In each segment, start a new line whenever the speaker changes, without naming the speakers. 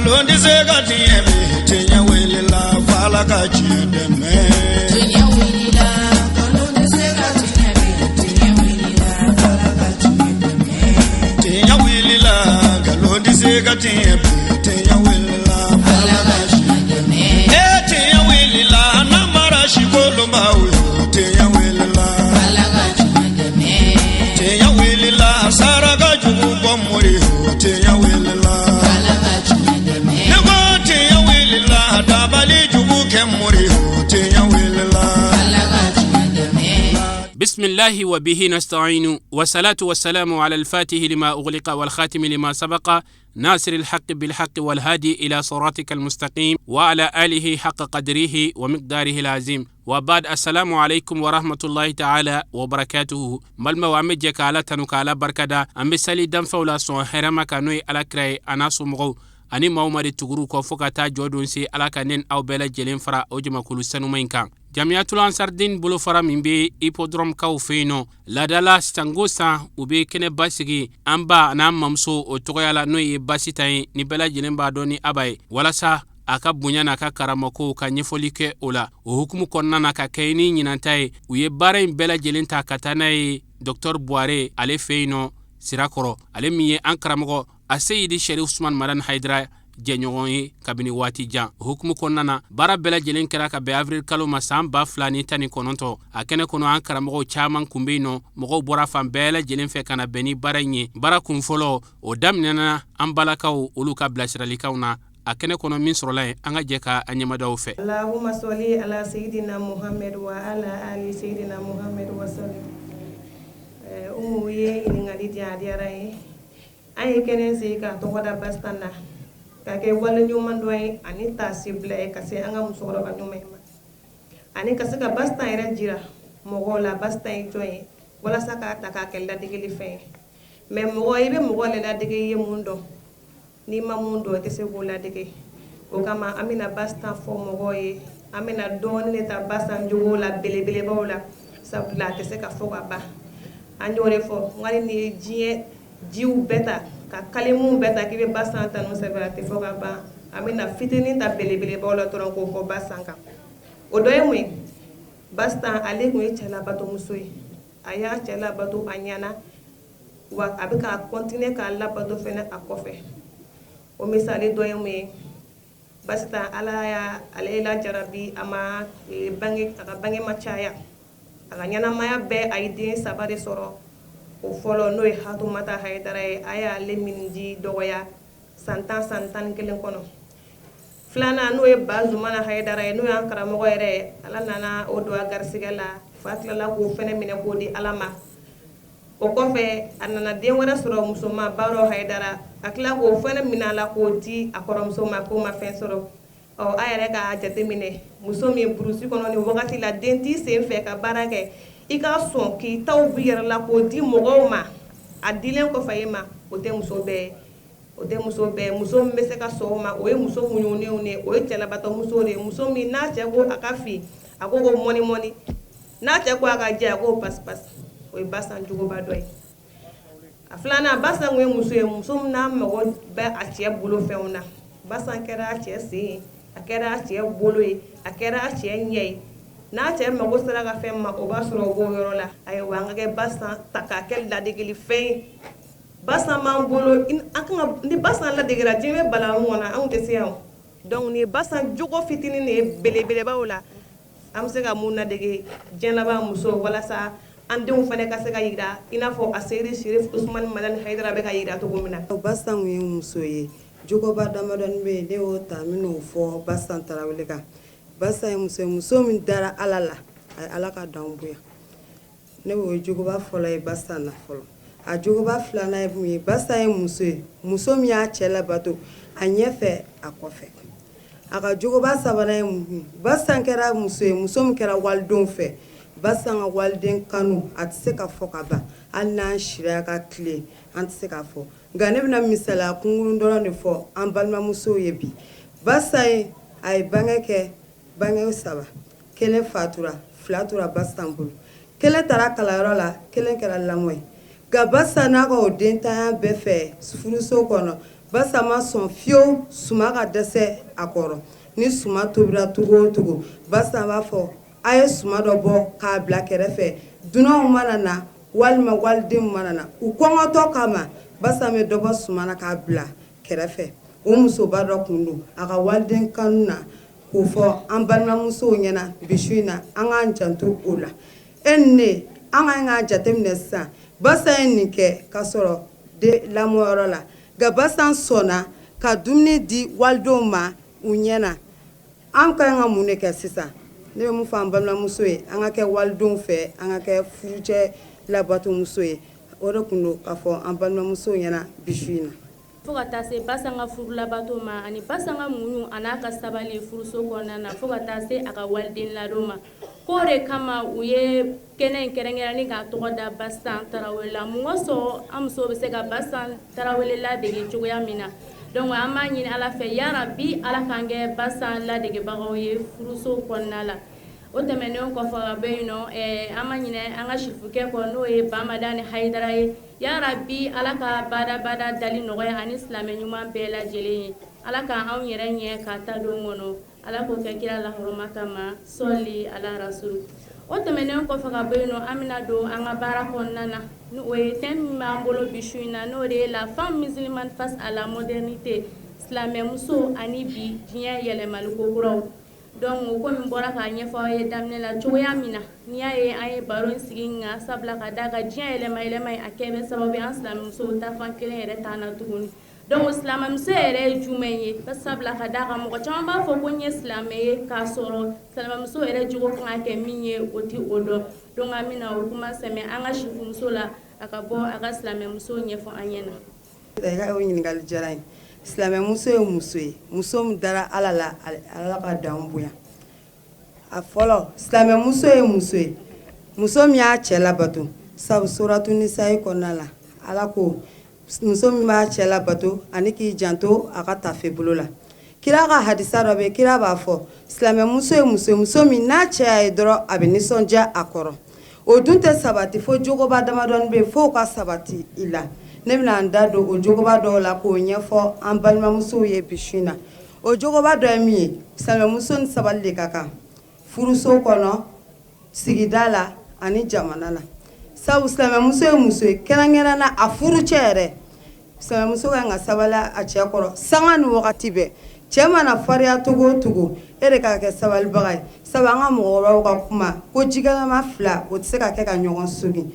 ngalon di se ka tiebe tinya wele la fala ka chideme tinya wele la ngalon di se ka tiebe tinya wele la fala ka chideme tinya wele la ngalon di se ka tiebe tinya wele la fala ka chideme tinya wele la namara shikolo mawe tinya wele la fala ka chideme tinya wele la sara ka jugu bomori tinya wele la
بسم الله وبه نستعين والصلاة والسلام على الفاتح لما أغلق والخاتم لما سبق ناصر الحق بالحق والهادي إلى صراطك المستقيم وعلى آله حق قدره ومقداره العظيم وبعد السلام عليكم ورحمة الله تعالى وبركاته ملما وامجك على تنك على بركدا أم بسالي دم فولا صون حرمك نوي على كراي أنا سمغو ani mawmari tuguru ko fokata jodon si alaka nen aw bela jelen fara o jama kulu sanu mainkan jamiatul ansardin bulu fara mimbe hippodrome kaw feino ladala stangosa ube kene basigi amba na mamso o togoyala no ye basitay ni bela jelen ba doni abay wala sa aka bunyana ka karamako ka nyefolike ola o hukumu konnana ka kayni nyinantai uye bare bela jelen ta katanay dr boire ale feino sirakoro ale miye an karamako aseyidi Sherif Usman Madan Haidara jenyoyi kabini wati jan hukumu konnana bara bela jelen kera ka be avril kalo masamba flani tani kononto akene kono an karamogo chaman kumbino mogo bora fam bela jelen fe kana beni baranye bara kunfolo o damnana an balakaw ulu ka blasiralikawna akene kono min sorolay anga jeka anyamadaw fe
Allahumma salli ala sayidina Muhammad wa ala ali sayidina Muhammad wa sallim umuye iningali diarai ay kenen si ka to wada bastana ka ke wala nyuman doy ani tasibla e ka se anga musoro ka nyumay ani ka saka basta ira jira mogo la basta e joy wala saka ta ka kel da digili fe me mogo ibe mogo le da digi ye mundo ni ma mundo te se gola digi o kama amina basta fo mogo ye amina don le ta basta njugo la bele bawla sabla te se ka fo ba anjore fo ngari ni jie jiu beta ka kalimu beta kibe basanta no severate foga ba amina fitini ta belebele bawla toron ko fo basanka o doyemwe basta ale ko chala bato musoi aya chala bato anyana wa abika continue ka la bato fena akofe o misali doyemwe basta ala ya ale la jarabi ama bangi machaya aga nyana maya be aidin sabare soro o folo no e hatu mata Haidara aya le minji dogoya santan kelen kono flana no e bazumana Haidara no an karamo ere ala nana o do garsigala fatla la ko fene mine ko di alama o ko fe anana den wara soro musoma baro Haidara akla ko fene minala ko di akorom soma ko ma fen soro o ayere ka jate mine musomi brusi kono ni wakati la denti se fe ka barake ika son ki taw biyar la ko di mogo ma adilen ko fayema o te muso be muso mbese ka so ma o e muso munyone one o e tela bato muso re muso mi na che go akafi agogo moni na che ko aka je ago pas o e basan jugo ba doy aflana basan we muso na mogo be a che bulo feuna basan kera che si akera che bolo e akera che nyei na che mago sara ga fem ma o basro go yorola ay wanga ke basa takakel la digili fe basa man bolo in akanga ni basa la digira jime bala mona am te siaw donc ni basa jogo fitini ne bele bawla am se ga munna dege jenaba muso wala sa andum fane ka se ga yira ina fo aseri Sherif Usman Madan Haidara be ga yira to gomina
basa ngi muso ye jogo ba damadan be de o tamino fo basa tarawele ka basa muso min dara alala ay alaka dambuya ne wo jogo ba folo e basa na folo a jogo ba flana e mi basa muso mi a chela bato anyefe akofe aka jogo ba sabana e basa kera muso mi kera waldon fe basa nga walden kanu atse ka foka ba anna shira ka kle antse ka fo ngane bina misala kunguru ndora ne fo an balma muso yebi basa ay bangeke bange saba kelen fatura flatura bastambul kelen tara kalayoro la kelen kera lamoy ga basa na ko denta be fe furuso kono basa ma sɔn fiyewu suma ka dɛsɛ a kɔrɔ ni suma tobira togo o togo basa b'a fɔ a ye suma dɔ bɔ k'a bila kɛrɛfɛ dunanw mana na walima walidenw mana na u kɔngɔtɔ kama basa bɛ dɔ bɔ suma na k'a bila kɛrɛfɛ o musoba dɔ kun don a ka waliden kanu na k'o fɔ an balimamusow ɲɛna bi su in na an k'an janto o la e ni ne an ka k'a jateminɛ sisan basa ye nin kɛ k'a sɔrɔ den lamɔyɔrɔ la nka basa sɔnna ka dumuni di walidenw ma u ɲɛna an ka kan ka mun de kɛ sisan ne bɛ mun fɔ an balimamuso ye an ka kɛ walidenw fɛ an ka kɛ furucɛ labatomuso ye o de kun don k'a fɔ an balimamusow ɲɛna bi su in na.
fo ka taa se basa ka furu labato ma ani basa ka muɲu a n'a ka sabali furuso kɔnɔna na fo ka taa se a ka waliden ladon ma k'o de kama u ye kɛnɛ in kɛrɛnkɛrɛnni k'a tɔgɔ da Basan Tarawele la mun kosɔn an musow bɛ se ka Basan Tarawele ladege cogoya min na donc an b'a ɲini Ala fɛ yarabi Ala k'an kɛ Basan ladegebagaw ye furuso kɔnɔna la o tɛmɛnen kɔfɛ ka bɔ yen nɔ an b'a ɲini an ka sifukɛ kɔ n'o ye Bamadani Hayidara ye yarabi Ala ka badabada dali nɔgɔya ani silamɛ ɲuman bɛɛ lajɛlen ye Ala ka anw yɛrɛ ɲɛ ka ta don kɔnɔ Ala k'o kɛ kira lahɔrɔma kama sɔli ala rasul o tɛmɛnen kɔfɛ ka bɔ yen nɔ an bɛna don an ka baara kɔnɔna na o ye thème min b'an bolo bi su in na n'o de ye la femme musulmane face à la modernité silamɛ muso ani bi diɲɛ yɛlɛmali ko kuraw donc o ko min bɔra k'a ɲɛfɔ aw ye daminɛ la cogoya min na n'i y'a ye an ye baro in sigi nka sabula ka d'a kan diɲɛ yɛlɛma in a kɛ bɛ sababu ye an silamɛmusow ta fan kelen yɛrɛ t'an na tuguni donc silamɛmuso yɛrɛ ye jumɛn ye sabula ka d'a kan mɔgɔ caman b'a fɔ ko n ye silamɛ ye k'a sɔrɔ silamɛmuso yɛrɛ jogo kan ka kɛ min ye o tɛ o dɔn donc an bɛna o kuma sɛmɛ an ka sifumuso la a ka bɔ a ka silamɛmuso ɲɛfɔ an ɲɛna.
i ka o ɲininkali diyara n ye silamɛmuso ye muso ye muso min dara Ala la Ala ka dan bonya a fɔlɔ silamɛmuso ye muso ye muso min y'a cɛ labato sabu suratu nisa'i kɔnɔna la Ala ko muso min b'a cɛ labato ani k'i janto a ka tafe bolo la kira ka hadisa dɔ bɛ kira b'a fɔ silamɛmuso ye muso ye muso min n'a cɛ y'a ye dɔrɔn a bɛ nisɔndiya a kɔrɔ o dun tɛ sabati fo jogoba damadɔni bɛ yen fo ka sabati i la ne bɛna an da don o jogoba dɔw la k'o ɲɛfɔ an balimamusow ye bi su in na o jogoba dɔ ye min ye silamɛmuso ni sabali de ka kan furuso kɔnɔ sigida la ani jamana la sabu silamɛmuso ye muso ye kɛrɛnkɛrɛnna a furucɛ yɛrɛ silamɛmuso ka kan ka sabali a cɛ kɔrɔ sanga ni wagati bɛɛ cɛ mana farinya togo o togo e de ka kɛ sabalibaga ye sabu an ka mɔgɔkɔrɔbaw ka kuma ko jigalama fila o tɛ se ka kɛ ka ɲɔgɔn sogin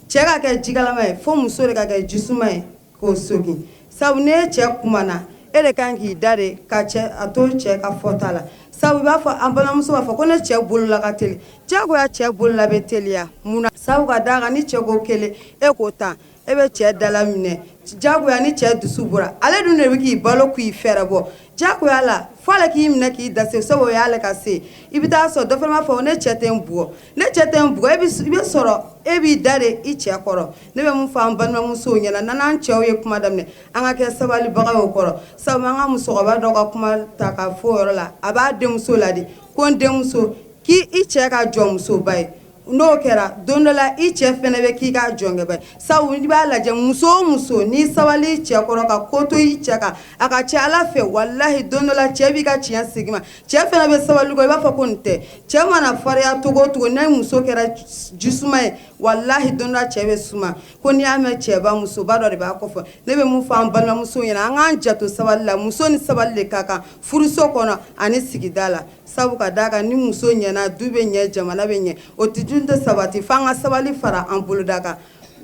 cɛ ka kɛ jigalama ye fo muso de ka kɛ jisuma ye k'o sogin sabu ne ye cɛ kumana e de kan k'i da de ka cɛ a to cɛ ka fɔta la sabu i b'a fɔ an balimamuso b'a fɔ ko ne cɛ bolola ka teli diyagoya cɛ bolola bɛ teliya munna sabu ka d'a kan ni cɛ ko kelen e k'o tan e bɛ cɛ dala minɛ diyagoya ni cɛ dusu bɔra ale dun de bɛ k'i balo k'i fɛɛrɛ bɔ diyagoya la fo ale k'i minɛ k'i dase sabu o y'ale ka se i bɛ taa sɔrɔ dɔ fana b'a fɔ ne cɛ tɛ n bugɔ ne cɛ tɛ n bugɔ i bɛ sɔrɔ e b'i da de i cɛ kɔrɔ ne bɛ mun fɔ an balimamusow ɲɛna n'an cɛw ye kuma daminɛ an ka kɛ sabalibaga o kɔrɔ sabu an ka musokɔrɔba dɔ ka kuma ta ka fɔ o yɔrɔ la a b'a denmuso la de ko n denmuso k'i cɛ ka jɔn musoba ye n'o kɛra don dɔ la i cɛ fɛnɛ bɛ k'i ka jɔnkɛba ye sabu i b'a lajɛ muso o muso n'i sabali i cɛ kɔrɔ ka ko to i cɛ kan a ka ca Ala fɛ walahi don dɔ la cɛ b'i ka tiɲɛ segin ma cɛ fɛnɛ bɛ sabali kɔ i b'a fɔ ko nin tɛ cɛ mana farinya togo o togo n'a muso kɛra jisuma ye walahi don dɔ la cɛ bɛ suma ko n'i y'a mɛn cɛba musoba dɔ de b'a kɔfɛ ne bɛ mun fɔ an balimamusow ɲɛna an k'an janto sabali la muso ni sabali de ka kan furuso kɔnɔ ani sigida la sabu ka d'a kan ni muso ɲɛna du bɛ ɲɛ jamana bɛ ɲɛ o tɛ dun tɛ sabati f'an ka sabali fara an boloda kan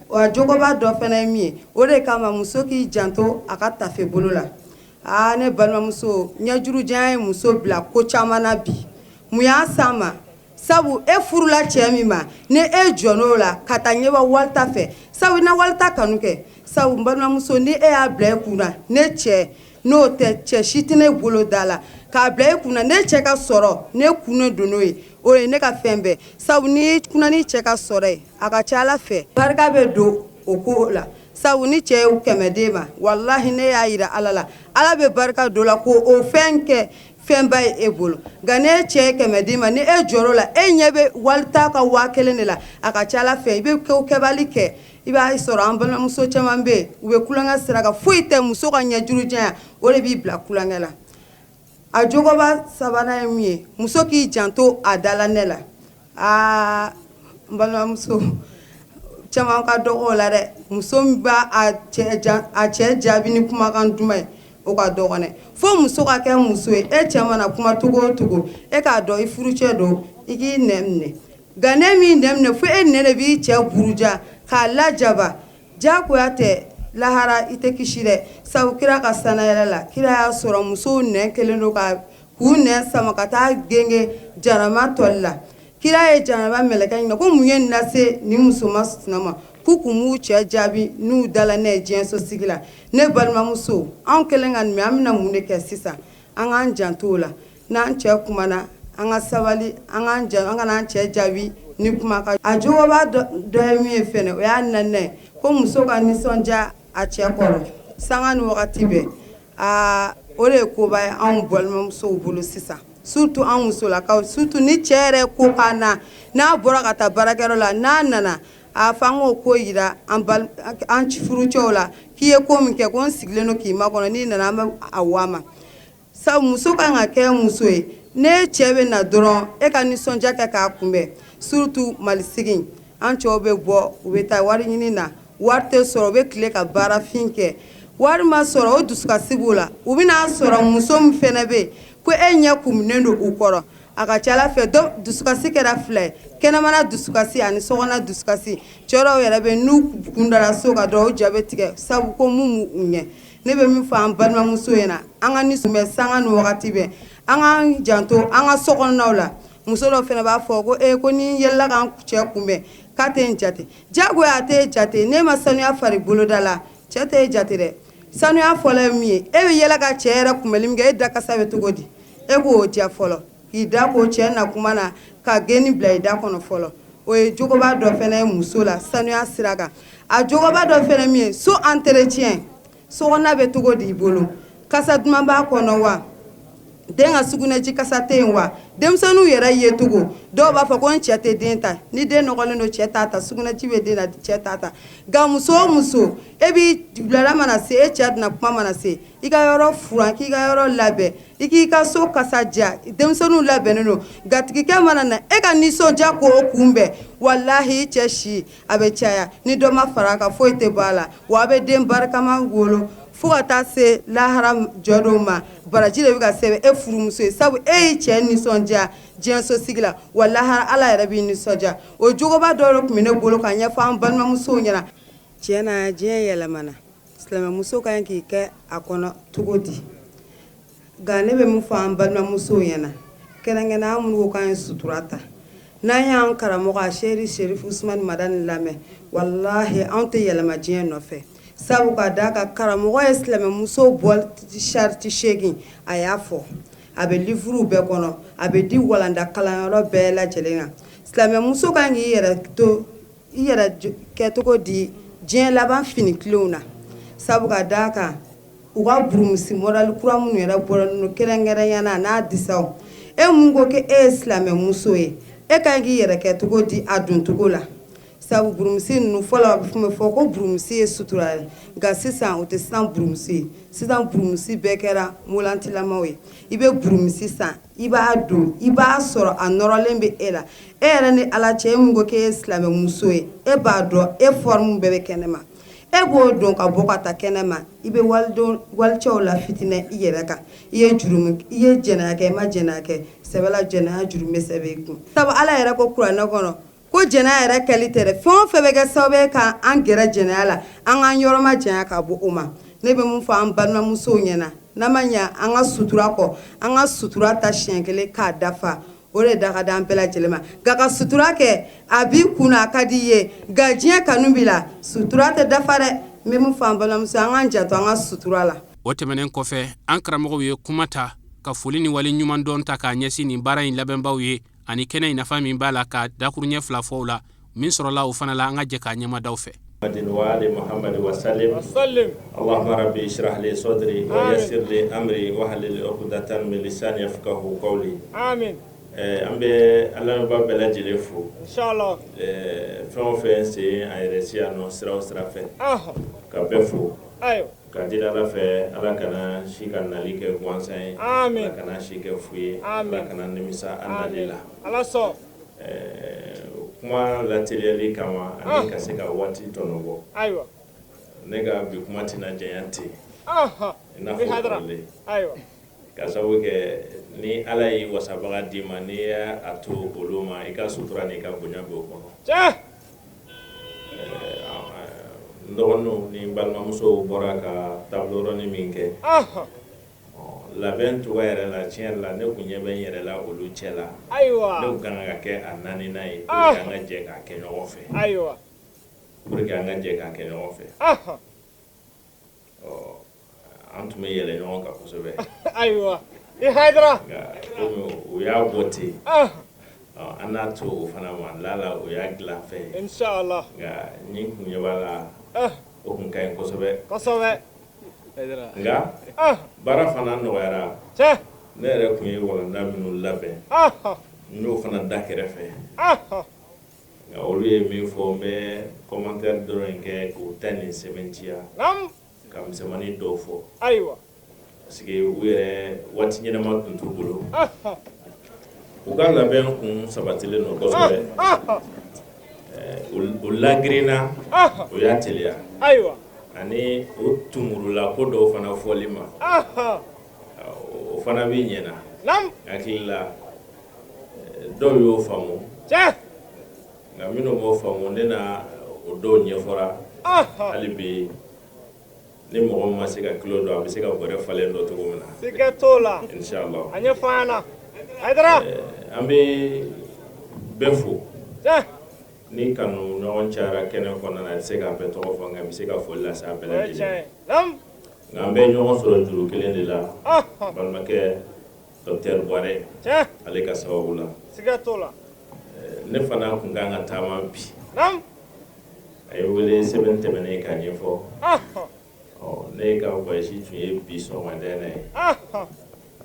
wa jogoba dɔ fana ye min ye o de kama muso k'i janto a ka tafe bolo la ne balimamuso ɲɛjurujanya ye muso bila ko caman na bi mun y'a s'an ma sabu e furula cɛ min ma ni e jɔn'o la ka taa ɲɛbɔ walita fɛ sabu na walita kanu kɛ sabu balimamuso ni e y'a bila e kunna ne cɛ n'o tɛ cɛ si tɛ ne bolo da la k'a bila e kunna ne cɛ ka sɔrɔ ne kunne don n'o ye o ye ne ka fɛn bɛɛ sabu ni kunna ni cɛ ka sɔrɔ ye a ka ca Ala fɛ barika bɛ don o ko la sabu ni cɛ ye 100 d'e ma walahi ne y'a yira Ala la Ala bɛ barika don la ko o fɛn kɛ fɛnba ye e bolo nka ne cɛ kɛmɛ d'i ma ni e jɔr'o la e ɲɛ bɛ walita ka 1000 de la a ka ca Ala fɛ i bɛ kɛbali kɛ i b'a sɔrɔ an balimamuso caman bɛ yen u bɛ kulonkɛ sira kan foyi tɛ muso ka ɲɛjuru janya o de b'i bila kulonkɛ la a jogoba sabanan ye min ye muso k'i janto a dalanɛ la n balimamuso caman ka dɔgɔ o la dɛ muso min b'a cɛ jaabi ni kumakan duman ye o ka dɔgɔ dɛ fo muso ka kɛ muso ye e cɛ mana kuma cogo o cogo e k'a dɔn i furucɛ don i k'i nɛ minɛ nka ne min nɛ minɛ fo e nɛ de b'i cɛ buruja k'a lajaba jagoya tɛ lahara i tɛ kisi dɛ sabu kira ka sanayɛlɛ la kira y'a sɔrɔ musow nɛ kelen don k'u nɛ sama ka taa genge janama tɔli la kira ye janaba mɛlɛkɛ ɲininka ko mun ye nin lase nin musomasina ma k'u kun b'u cɛ jaabi n'u dala ne ye diɲɛ sosigi la ne balimamuso anw kɛlen ka nin mɛn an bɛna mun de kɛ sisan an k'an janto o la n'an cɛ kumana an ka sabali an kan'an cɛ jaabi ni kuma ka a jogoba dɔ ye min ye fɛnɛ o y'a naaninan ko muso ka nisɔndiya a cɛ kɔrɔ sanga ni wagati bɛɛ o de ye koba ye anw balimamusow bolo sisan surtout an musolakaw surtout ni cɛ yɛrɛ ko k'a na n'a bɔra ka taa baarakɛyɔrɔ la n'a nana a fɔ an k'o ko yira an furucɛw la k'i ye ko min kɛ ko n sigilen don k'i makɔnɔ n'i nana an bɛ a wa ma sabu muso kan ka kɛ muso ye ne cɛ bɛ na dɔrɔn e ka nisɔndiya kɛ k'a kunbɛn surtout malisigi an cɛw bɛ bɔ u bɛ taa wari ɲini na wari tɛ sɔrɔ u bɛ tile ka baarafin kɛ wari ma sɔrɔ o dusukasi b'o la u bɛna sɔrɔ muso min fɛnɛ bɛ yen ko e ɲɛ kumunen don u kɔrɔ a ka ca Ala fɛ dusukasi kɛra fila ye kɛnɛmana dusukasi ani sokɔnɔ dusukasi cɛ dɔw yɛrɛ bɛ n'u kun dara so ka dɔrɔn u ja bɛ tigɛ sabu ko mun b'u ɲɛ ne bɛ min fɔ an balimamuso ɲɛna an ka nisɔndiya sanga ni wagati bɛɛ an k'an janto an ka sokɔnɔnaw la muso dɔw fɛnɛ b'a fɔ ko ko ni yɛlɛla k'an cɛ kunbɛn k'a tɛ n jate jagoya a tɛ jate ne ma sanuya fari boloda la cɛ tɛ jate dɛ sanuya fɔlɔ ye min ye e bɛ yɛlɛ ka cɛ yɛrɛ kunbɛnli min kɛ e da kasa bɛ cogo di e k'o diya fɔlɔ k'i da ko cɛ na kuma na ka geni bila i da kɔnɔ fɔlɔ o ye jogoba dɔ fɛnɛ ye muso la sanuya sira kan a jogoba dɔ fɛnɛ min ye so entretien sokɔnɔna bɛ cogo di i bolo kasa duman b'a kɔnɔ wa den ka sugunɛji kasa tɛ yen wa denmisɛnninw yɛrɛ ye cogo dɔw b'a fɔ ko n cɛ tɛ den ta ni den nɔgɔlen don cɛ t'a ta sugunɛji bɛ den na cɛ t'a ta nka muso o muso e b'i wulada mana se e cɛ dina kuma mana se i ka yɔrɔ furan k'i ka yɔrɔ labɛn i k'i ka so kasa ja denmisɛnninw labɛnnen don gatigikɛ mana na e ka nisɔndiya k'o kunbɛn walahi i cɛ si a bɛ caya ni dɔ ma fara a kan foyi tɛ bɔ a la wa a bɛ den barikama wolo fo ka taa se lahara jɔ dɔw ma baraji de bɛ ka sɛbɛn e furumuso ye sabu e y'i cɛ nisɔndiya diɲɛ sosigi la wa lahara Ala yɛrɛ b'i nisɔndiya o jogoba dɔ de tun bɛ ne bolo ka ɲɛfɔ an balimamusow ɲɛna tiɲɛ na diɲɛ yɛlɛmana silamɛmuso ka ɲi k'i kɛ a kɔnɔ cogo di nka ne bɛ min fɔ an balimamusow ɲɛna kɛrɛnkɛrɛnnen an minnu ko k'an ye sutura ta n'an y'an karamɔgɔ a seri Sherif Usmani Madani lamɛn walahi anw tɛ yɛlɛma diɲɛ nɔfɛ sabu ka da ka karamɔgɔ ye silamɛmuso bɔ charti 8 a y'a fɔ a bɛ livre bɛɛ kɔnɔ a bɛ di walanda kalanyɔrɔ bɛɛ lajɛlen kan silamɛmuso kan k'i yɛrɛ kɛcogo di diɲɛ laban finikilenw na sabu ka da kan u ka burumusi modèle kura minnu yɛrɛ bɔra n'o kɛrɛnkɛrɛnyana n'a disaw e mun ko k'e ye silamɛmuso ye e kan k'i yɛrɛ kɛcogo di a doncogo la sabu burumusi ninnu fɔlɔ a bɛ fɔ ko burumusi ye sutura ye nka sisan o tɛ sisan burumusi ye sisan burumusi bɛɛ kɛra molantilamaw ye i bɛ burumusi san i b'a don i b'a sɔrɔ a nɔrɔlen bɛ e la e yɛrɛ ni Ala cɛ e mun ko k'e ye silamɛmuso ye e b'a dɔn e forme bɛɛ bɛ kɛnɛma e b'o dɔn ka bɔ ka taa kɛnɛma i bɛ walicɛw la fitinɛ i yɛrɛ kan i ye jɛnɛya kɛ i ma jɛnɛya kɛ sɛbɛla jɛnɛya juru bɛ sɛbɛn i kun sabu Ala yɛrɛ ko kuranɛ kɔnɔ ko jɛnɛya yɛrɛ kɛli tɛ dɛ fɛn o fɛn bɛ kɛ sababu ye k'an gɛrɛ jɛnɛya la an k'an yɔrɔma janya ka bɔ o ma ne bɛ mun fɔ an balimamusow ɲɛna n'a ma ɲɛ an ka sutura kɔ an ka sutura ta siɲɛ kelen k'a dafa o de da ka di an bɛɛ lajɛlen ma nka ka sutura kɛ a b'i kunna a ka di i ye nka diɲɛ kanu b'i la sutura tɛ dafa dɛ n bɛ mun fɔ an balimamuso an k'an janto an ka sutura la.
o tɛmɛnen kɔfɛ an karamɔgɔw ye kuma ta ka foli ni wale ɲuman dɔn ta k'a ɲɛsin nin baara in labɛnbaw ye ani kɛnɛ in nafa min b'a la ka dakuruɲɛ fila fɔw la min sɔrɔla o fana la an ka jɛ k'a ɲɛmadaw fɛ.
وآل محمد وسلم اللهم ربي اشرح لي صدري ويسر لي أمري واحلل عقدة من لساني يفقهوا قولي آمين an bɛ ala ba bɛɛ lajɛlen fo inshallah fɛn o fɛn se a yɛrɛ si yan nɔ sira o sira fɛ ka bɛɛ fo ka deli ala fɛ ala kana si ka nali kɛ gansan ye ala kana si kɛ fu ye ala kana nimisa a nali la ala sɔn kuma lateliyali kama ani ka se ka waati tɔnɔbɔ ayiwa ne ka bi kuma tɛna janya ten i n'a fɔ kɔrɔlen ka sababu kɛ ni ala ye wasabaga d'i ma n'i y'a to olu ma i ka sutura n'i ka bonya b'o kɔnɔ n dɔgɔninw ni n balimamusow bɔra ka tabilorɔni min kɛ labɛn cogoya yɛrɛ la tiɲɛ yɛrɛ la ne kun ɲɛ bɛ n yɛrɛ la olu cɛ la ne kun kan ka kɛ a naaninan ye pour que an ka jɛ k'a kɛ ɲɔgɔn fɛ pour que an ka jɛ k'a kɛ ɲɔgɔn fɛ an tun bɛ yɛlɛ ɲɔgɔn kan kosɛbɛ nka komi u y'a bɔ ten an n'a to o fana ma lala o y'a dilan fɛ nka ni kun ɲɛ b'a la o kun ka ɲi kosɛbɛ nka baara fana nɔgɔyara ne yɛrɛ kun ye walanda minnu labɛn n y'o fana da kɛrɛfɛ nka olu ye min fɔ n bɛ commentaire dɔrɔn kɛ k'u ta nin sɛbɛntiya ka misɛnmanin dɔw fɔ parce que u yɛrɛ waati ɲɛnama tun t'u bolo u ka labɛn kun sabatilen don kosɛbɛ u lagirinna o y'a teliya ani o tumurula ko dɔw fana fɔli ma o fana b'i ɲɛna hakili la dɔw y'o faamu nka minnu m'o faamu ne na o dɔw ɲɛfɔra hali bi ni mɔgɔ ma se ka kilo dɔn a bɛ se ka bɔrɛ falen dɔ cogo min na siga t'o la inshallah an ɲɛfɔ an ɲɛna Haidara an bɛ bɛɛ fo ni kanu ɲɔgɔn cayara kɛnɛ kɔnɔna na a tɛ se k'a bɛɛ tɔgɔ fɔ nka a bɛ se ka foli lase a bɛɛ lajɛlen nka an bɛ ɲɔgɔn sɔrɔ juru kelen de la balimakɛ Dr Buwarɛ ale ka sababu la siga t'o la ne fana kun kan ka taama bi a ye wele sɛbɛn tɛmɛnen k'a ɲɛfɔ ne ka voyage tun ye bi sɔgɔmada ye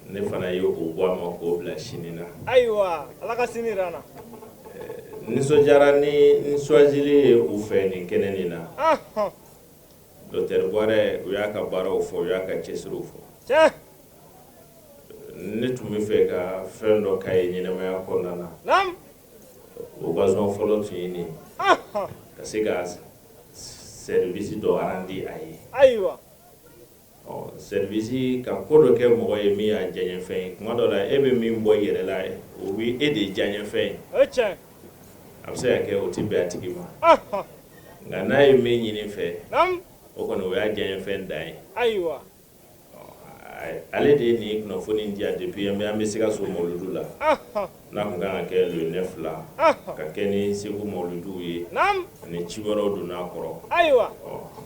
ne fana ye o bɔ a ma k'o bila sini na ayiwa ala ka sini jira n na nisɔndiyara ni n choisili ye u fɛ nin kɛnɛ nin na Dr Buwarɛ u y'a ka baaraw fɔ u y'a ka cɛsiriw fɔ ne tun bɛ fɛ ka fɛn dɔ k'a ye ɲɛnamaya kɔnɔna na occasion fɔlɔ tun ye nin ka se ka service dɔ arandi a ye ayiwa service ka ko dɔ kɛ mɔgɔ ye min y'a diyaɲɛ fɛn ye kuma dɔ la e bɛ min bɔ i yɛrɛ la o bɛ e de diyaɲɛ fɛn ye a bɛ se ka kɛ o tɛ bɛn a tigi ma nka n'a ye min ɲini fɛ o kɔni o y'a diyaɲɛ fɛn dan ye ayiwa ale de ye nin kunnafoni di yan depuis an bɛ se ka so mawuludu la n'a kun kan ka kɛ le 9 la ka kɛ ni Segu mawuluduw ye ani ci wɛrɛw donn'a kɔrɔ ayiwa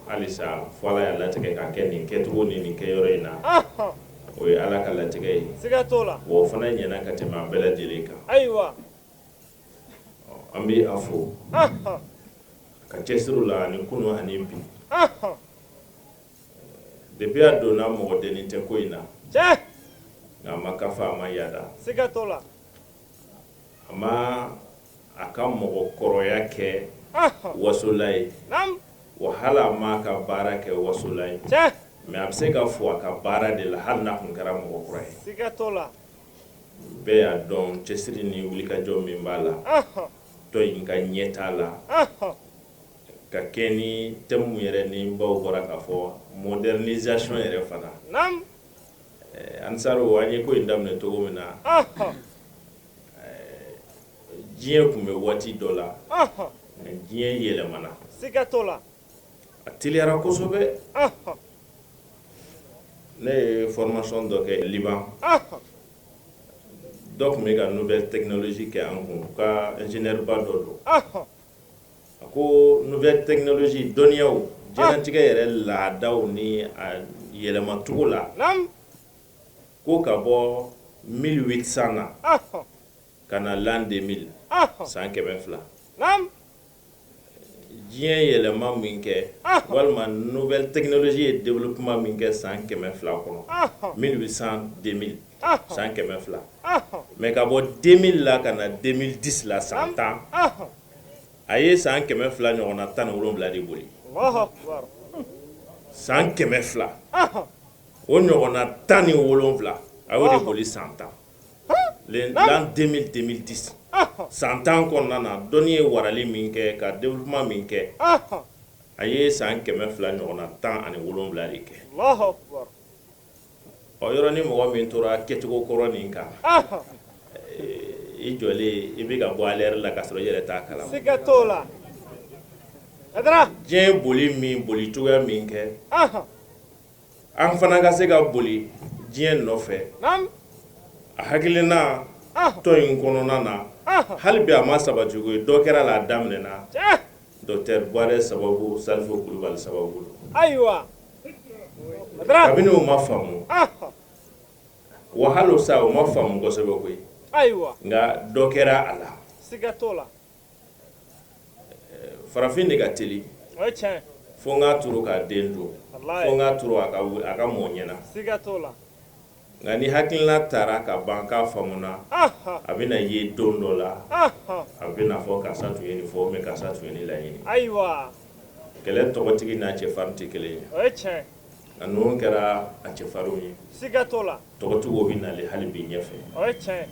halisa fɔ ala y'a latigɛ ka kɛ nin kɛcogo ni nin kɛyɔrɔ in na o ye ala ka latigɛ ye siga t'o la wa o fana ɲɛna ka tɛmɛ an bɛɛ lajɛlen kan ayiwa an bɛ a fo ka cɛsiriw la ani kunu ani bi depuis a donna mɔgɔ dennin tɛ ko in na nka a ma kafa a ma yada siga t'o la a ma a ka mɔgɔ kɔrɔya kɛ wasola ye wa hali a ma ka baara kɛ wasola ye mais a bɛ se ka fo a ka baara de la hali n'a kun kɛra mɔgɔ kura ye siga t'o la bɛɛ y'a dɔn cɛsiri ni wulikajɔ min b'a la dɔ in ka ɲɛ t'a la ka kɛ ni thème yɛrɛ ni baw bɔra k'a fɔ modernisation yɛrɛ fana Ansaro an ye ko in daminɛ cogo min na diɲɛ kun bɛ waati dɔ la diɲɛ yɛlɛmana siga t'o la a teliyara kosɛbɛ ne ye formation dɔ kɛ Liban dɔ kun bɛ ka nouvelle technologie kɛ an kun ka ingénieur ba dɔ don a ko nouvelle technologie dɔnniyaw jɛnatigɛ yɛrɛ laadaw ni a yɛlɛmacogo la ko ka bɔ 1800 na ka na l'an 2000 san 200 diɲɛ yɛlɛma min kɛ walima nouvelle technologie et développement min kɛ san 200 kɔnɔ 1800 2000 san 200 mais ka bɔ 2000 la ka na 2010 la san 10 a ye san 200 ɲɔgɔnna 17 de boli san 200 o ɲɔgɔnna 17 a y'o de boli san 10 l'an 2010 san 10 kɔnɔna na dɔnni ye warali min kɛ ka développement min kɛ a ye san 200 ɲɔgɔnna 17 de kɛ o yɔrɔ ni mɔgɔ min tora kɛcogo kɔrɔ nin kan i jɔlen i bɛ ka bɔ alɛri la ka sɔrɔ i yɛrɛ t'a kalama siga t'o la diɲɛ boli min boli cogoya min kɛ an fana ka se ka boli diɲɛ nɔfɛ a hakilina tɔ in kɔnɔna na hali bi a ma sabati ko ye dɔ kɛra la a daminɛna docteur Buwarɛ sababu Salifu Kulubali sababu ayiwa kabini o ma faamu wa hali sa o ma faamu kosɛbɛ koyi ayiwa nka dɔ kɛra a la siga t'o la farafin de ka teli o ye tiɲɛ fo n k'a turu k'a den dun fo n k'a turu a ka mɔ ɲɛna siga t'o la nka ni hakilina taara ka ban k'a faamuna a bɛna ye don dɔ la a bɛna fɔ karisa tun ye nin fɔ mais karisa tun ye nin laɲini ayiwa kɛlɛ tɔgɔtigi n'a cɛfarin tɛ kelen ye o ye tiɲɛ a ninnu kɛra a cɛfarinw ye siga t'o la tɔgɔtigiw bɛ nale hali bi ɲɛfɛ o ye tiɲɛ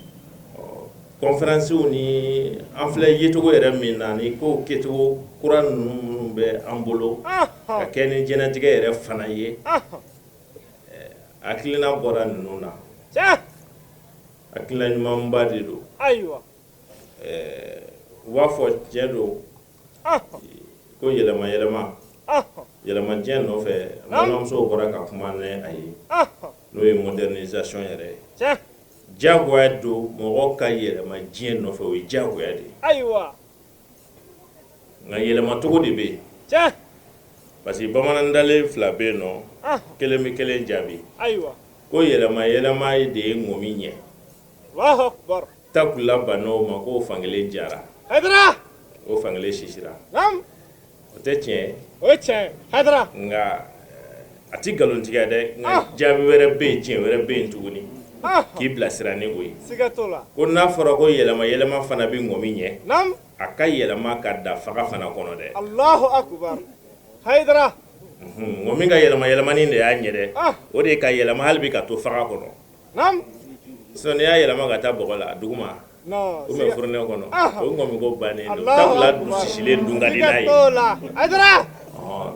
conférencew ni an filɛ yecogo yɛrɛ min na ni ko kɛcogo kura ninnu bɛ an bolo ka kɛ ni jɛnɛtigɛ yɛrɛ fana ye hakilina bɔra ninnu na hakilina ɲumanba de don ayiwa u b'a fɔ tiɲɛ don ko yɛlɛma yɛlɛma diɲɛ nɔfɛ balimamusow bɔra ka kuma ni a ye n'o ye modernisation yɛrɛ ye diyagoya don mɔgɔ ka yɛlɛma diɲɛ nɔfɛ o ye diyagoya de ye ayiwa nka yɛlɛma cogo de bɛ yen parce que bamanan dalen fila bɛ yen nɔ kelen bɛ kelen jaabi ayiwa ko yɛlɛma de ye ŋɔmi ɲɛ takula bannaw ma ko fankelen jara o fankelen sisira o tɛ tiɲɛ o ye tiɲɛ hadara nka a ti nkalontigiya dɛ nka jaabi wɛrɛ bɛ yen tiɲɛ wɛrɛ bɛ yen tuguni k'i bilasira ni o ye siga t'o la ko n'a fɔra ko yɛlɛma fana bɛ ŋɔmi ɲɛ a ka yɛlɛma ka da faga fana kɔnɔ dɛ Allahu akbar haydara ŋɔmi ka yɛlɛmanin de y'a ɲɛ dɛ o de ye ka yɛlɛma hali bi ka to faga kɔnɔ sinon n'i y'a yɛlɛma ka taa bɔgɔ la duguma ou bien fourneau kɔnɔ o ŋɔmi ko bannen don tabula sisilen dun ka di n'a ye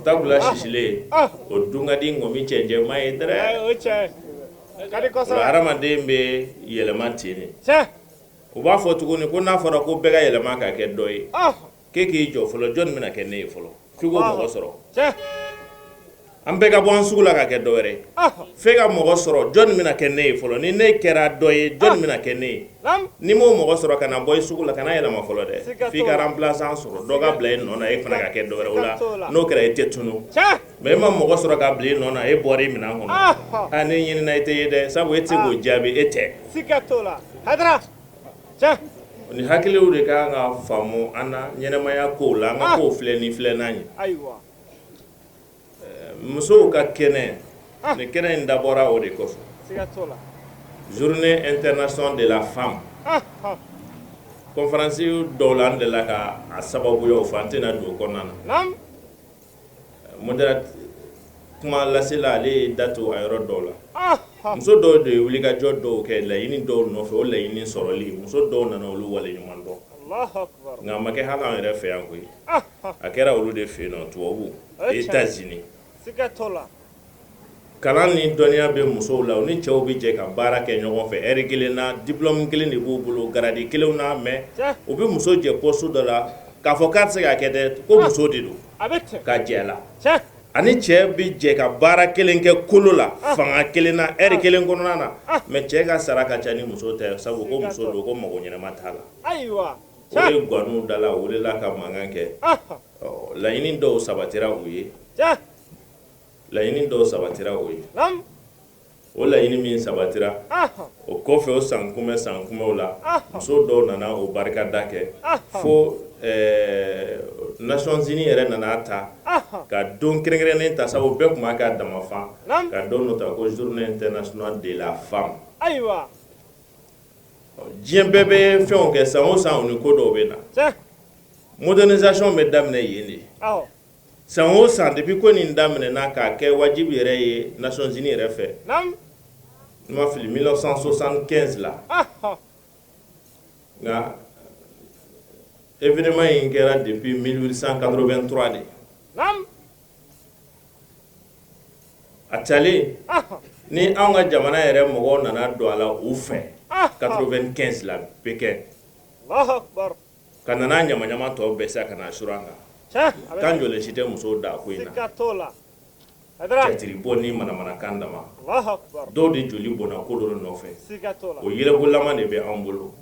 tabula sisilen o dun ka di ŋɔmi cɛncɛnma ye dɛrɛ hadamaden bɛ yɛlɛma ten de u b'a fɔ tuguni ko n'a fɔra ko bɛɛ ka yɛlɛma ka kɛ dɔ ye k'e k'i jɔ fɔlɔ jɔnni bɛna kɛ ne ye fɔlɔ f'i ko mɔgɔ sɔrɔ an bɛɛ ka bɔ an sugu la ka kɛ dɔ wɛrɛ f'e ka mɔgɔ sɔrɔ jɔnni bɛna kɛ ne ye fɔlɔ ni ne kɛra dɔ ye jɔnni bɛna kɛ ne ye ni m'o mɔgɔ sɔrɔ ka na bɔ i sugu la ka na yɛlɛma fɔlɔ dɛ f'i ka remplaçant sɔrɔ dɔ ka bila i nɔ na e fana ka kɛ dɔ wɛrɛ o la n'o kɛra e tɛ tunu mais e ma mɔgɔ sɔrɔ ka bila i nɔ na e bɔra i minɛn kɔnɔ a ne ɲinina i tɛ ye dɛ sabu e tɛ se k'o jaabi e tɛ ni hakiliw de kan ka faamu an na ɲɛnɛmaya kow la an ka kow filɛ ni filɛnan ye musow ka kɛnɛ ni kɛnɛ in dabɔra o de kɔfɛ journée internationale de la femme conférence dɔw la an delila ka a sababuyaw fɔ an tɛna don o kɔnɔna na modérateur kuma lasela ale ye da to a yɔrɔ dɔw la muso dɔw de ye wulikajɔ dɔw kɛ laɲini dɔw nɔfɛ o laɲini sɔrɔli muso dɔw nana olu waleɲuman dɔn nka a ma kɛ hali an yɛrɛ fɛ yan koyi a kɛra olu de fɛ yen nɔ tubabu États-Unis kalan ni dɔnniya bɛ musow la u ni cɛw bɛ jɛ ka baara kɛ ɲɔgɔn fɛ ɛri kelen na diplôme kelen de b'u bolo garadi kelenw na mais u bɛ muso jɛ poste dɔ la k'a fɔ k'a tɛ se ka kɛ dɛ ko muso de don ka jɛ a la ani cɛ bɛ jɛ ka baara kelen kɛ kolo la fanga kelen na ɛri kelen kɔnɔna na mais cɛ ka sara ka ca ni muso tɛ sabu ko muso don ko mago ɲɛnama t'a la o de ganuw da la o de la ka mankan kɛ laɲini dɔw sabatira u ye laɲini dɔw sabatira o ye o laɲini min sabatira o kɔfɛ o san kunbɛnw la muso dɔw nana o barikada kɛ fo Nations Unies yɛrɛ nana ta ka don kɛrɛnkɛrɛnnen ta sabu bɛɛ tun b'a k'a dama fan ka don dɔ ta ko journée internationale de la femme.
Ayiwa.
Diɲɛ bɛɛ bɛ fɛnw kɛ san o san o ni ko dɔw bɛ na. Modernisation bɛ daminɛ yen de. San o san depuis ko nin daminɛna k'a kɛ wajibi yɛrɛ ye Nations Unies yɛrɛ fɛ. N ma fili 1975 la. Nka événement in kɛra depuis 1883 de. A talen ni anw ka jamana yɛrɛ mɔgɔw nana don a la u fɛ 95 la Pékin. Ka nana ɲama-ɲama tɔw bɛɛ sa ka na surun an kan. Kan jɔlen si tɛ musow da ko in na. Cɛtiri bɔ ni manamanakan dama. Dɔw de joli bɔnna ko dɔ nɔfɛ. O yɛlɛkolama de bɛ anw bolo.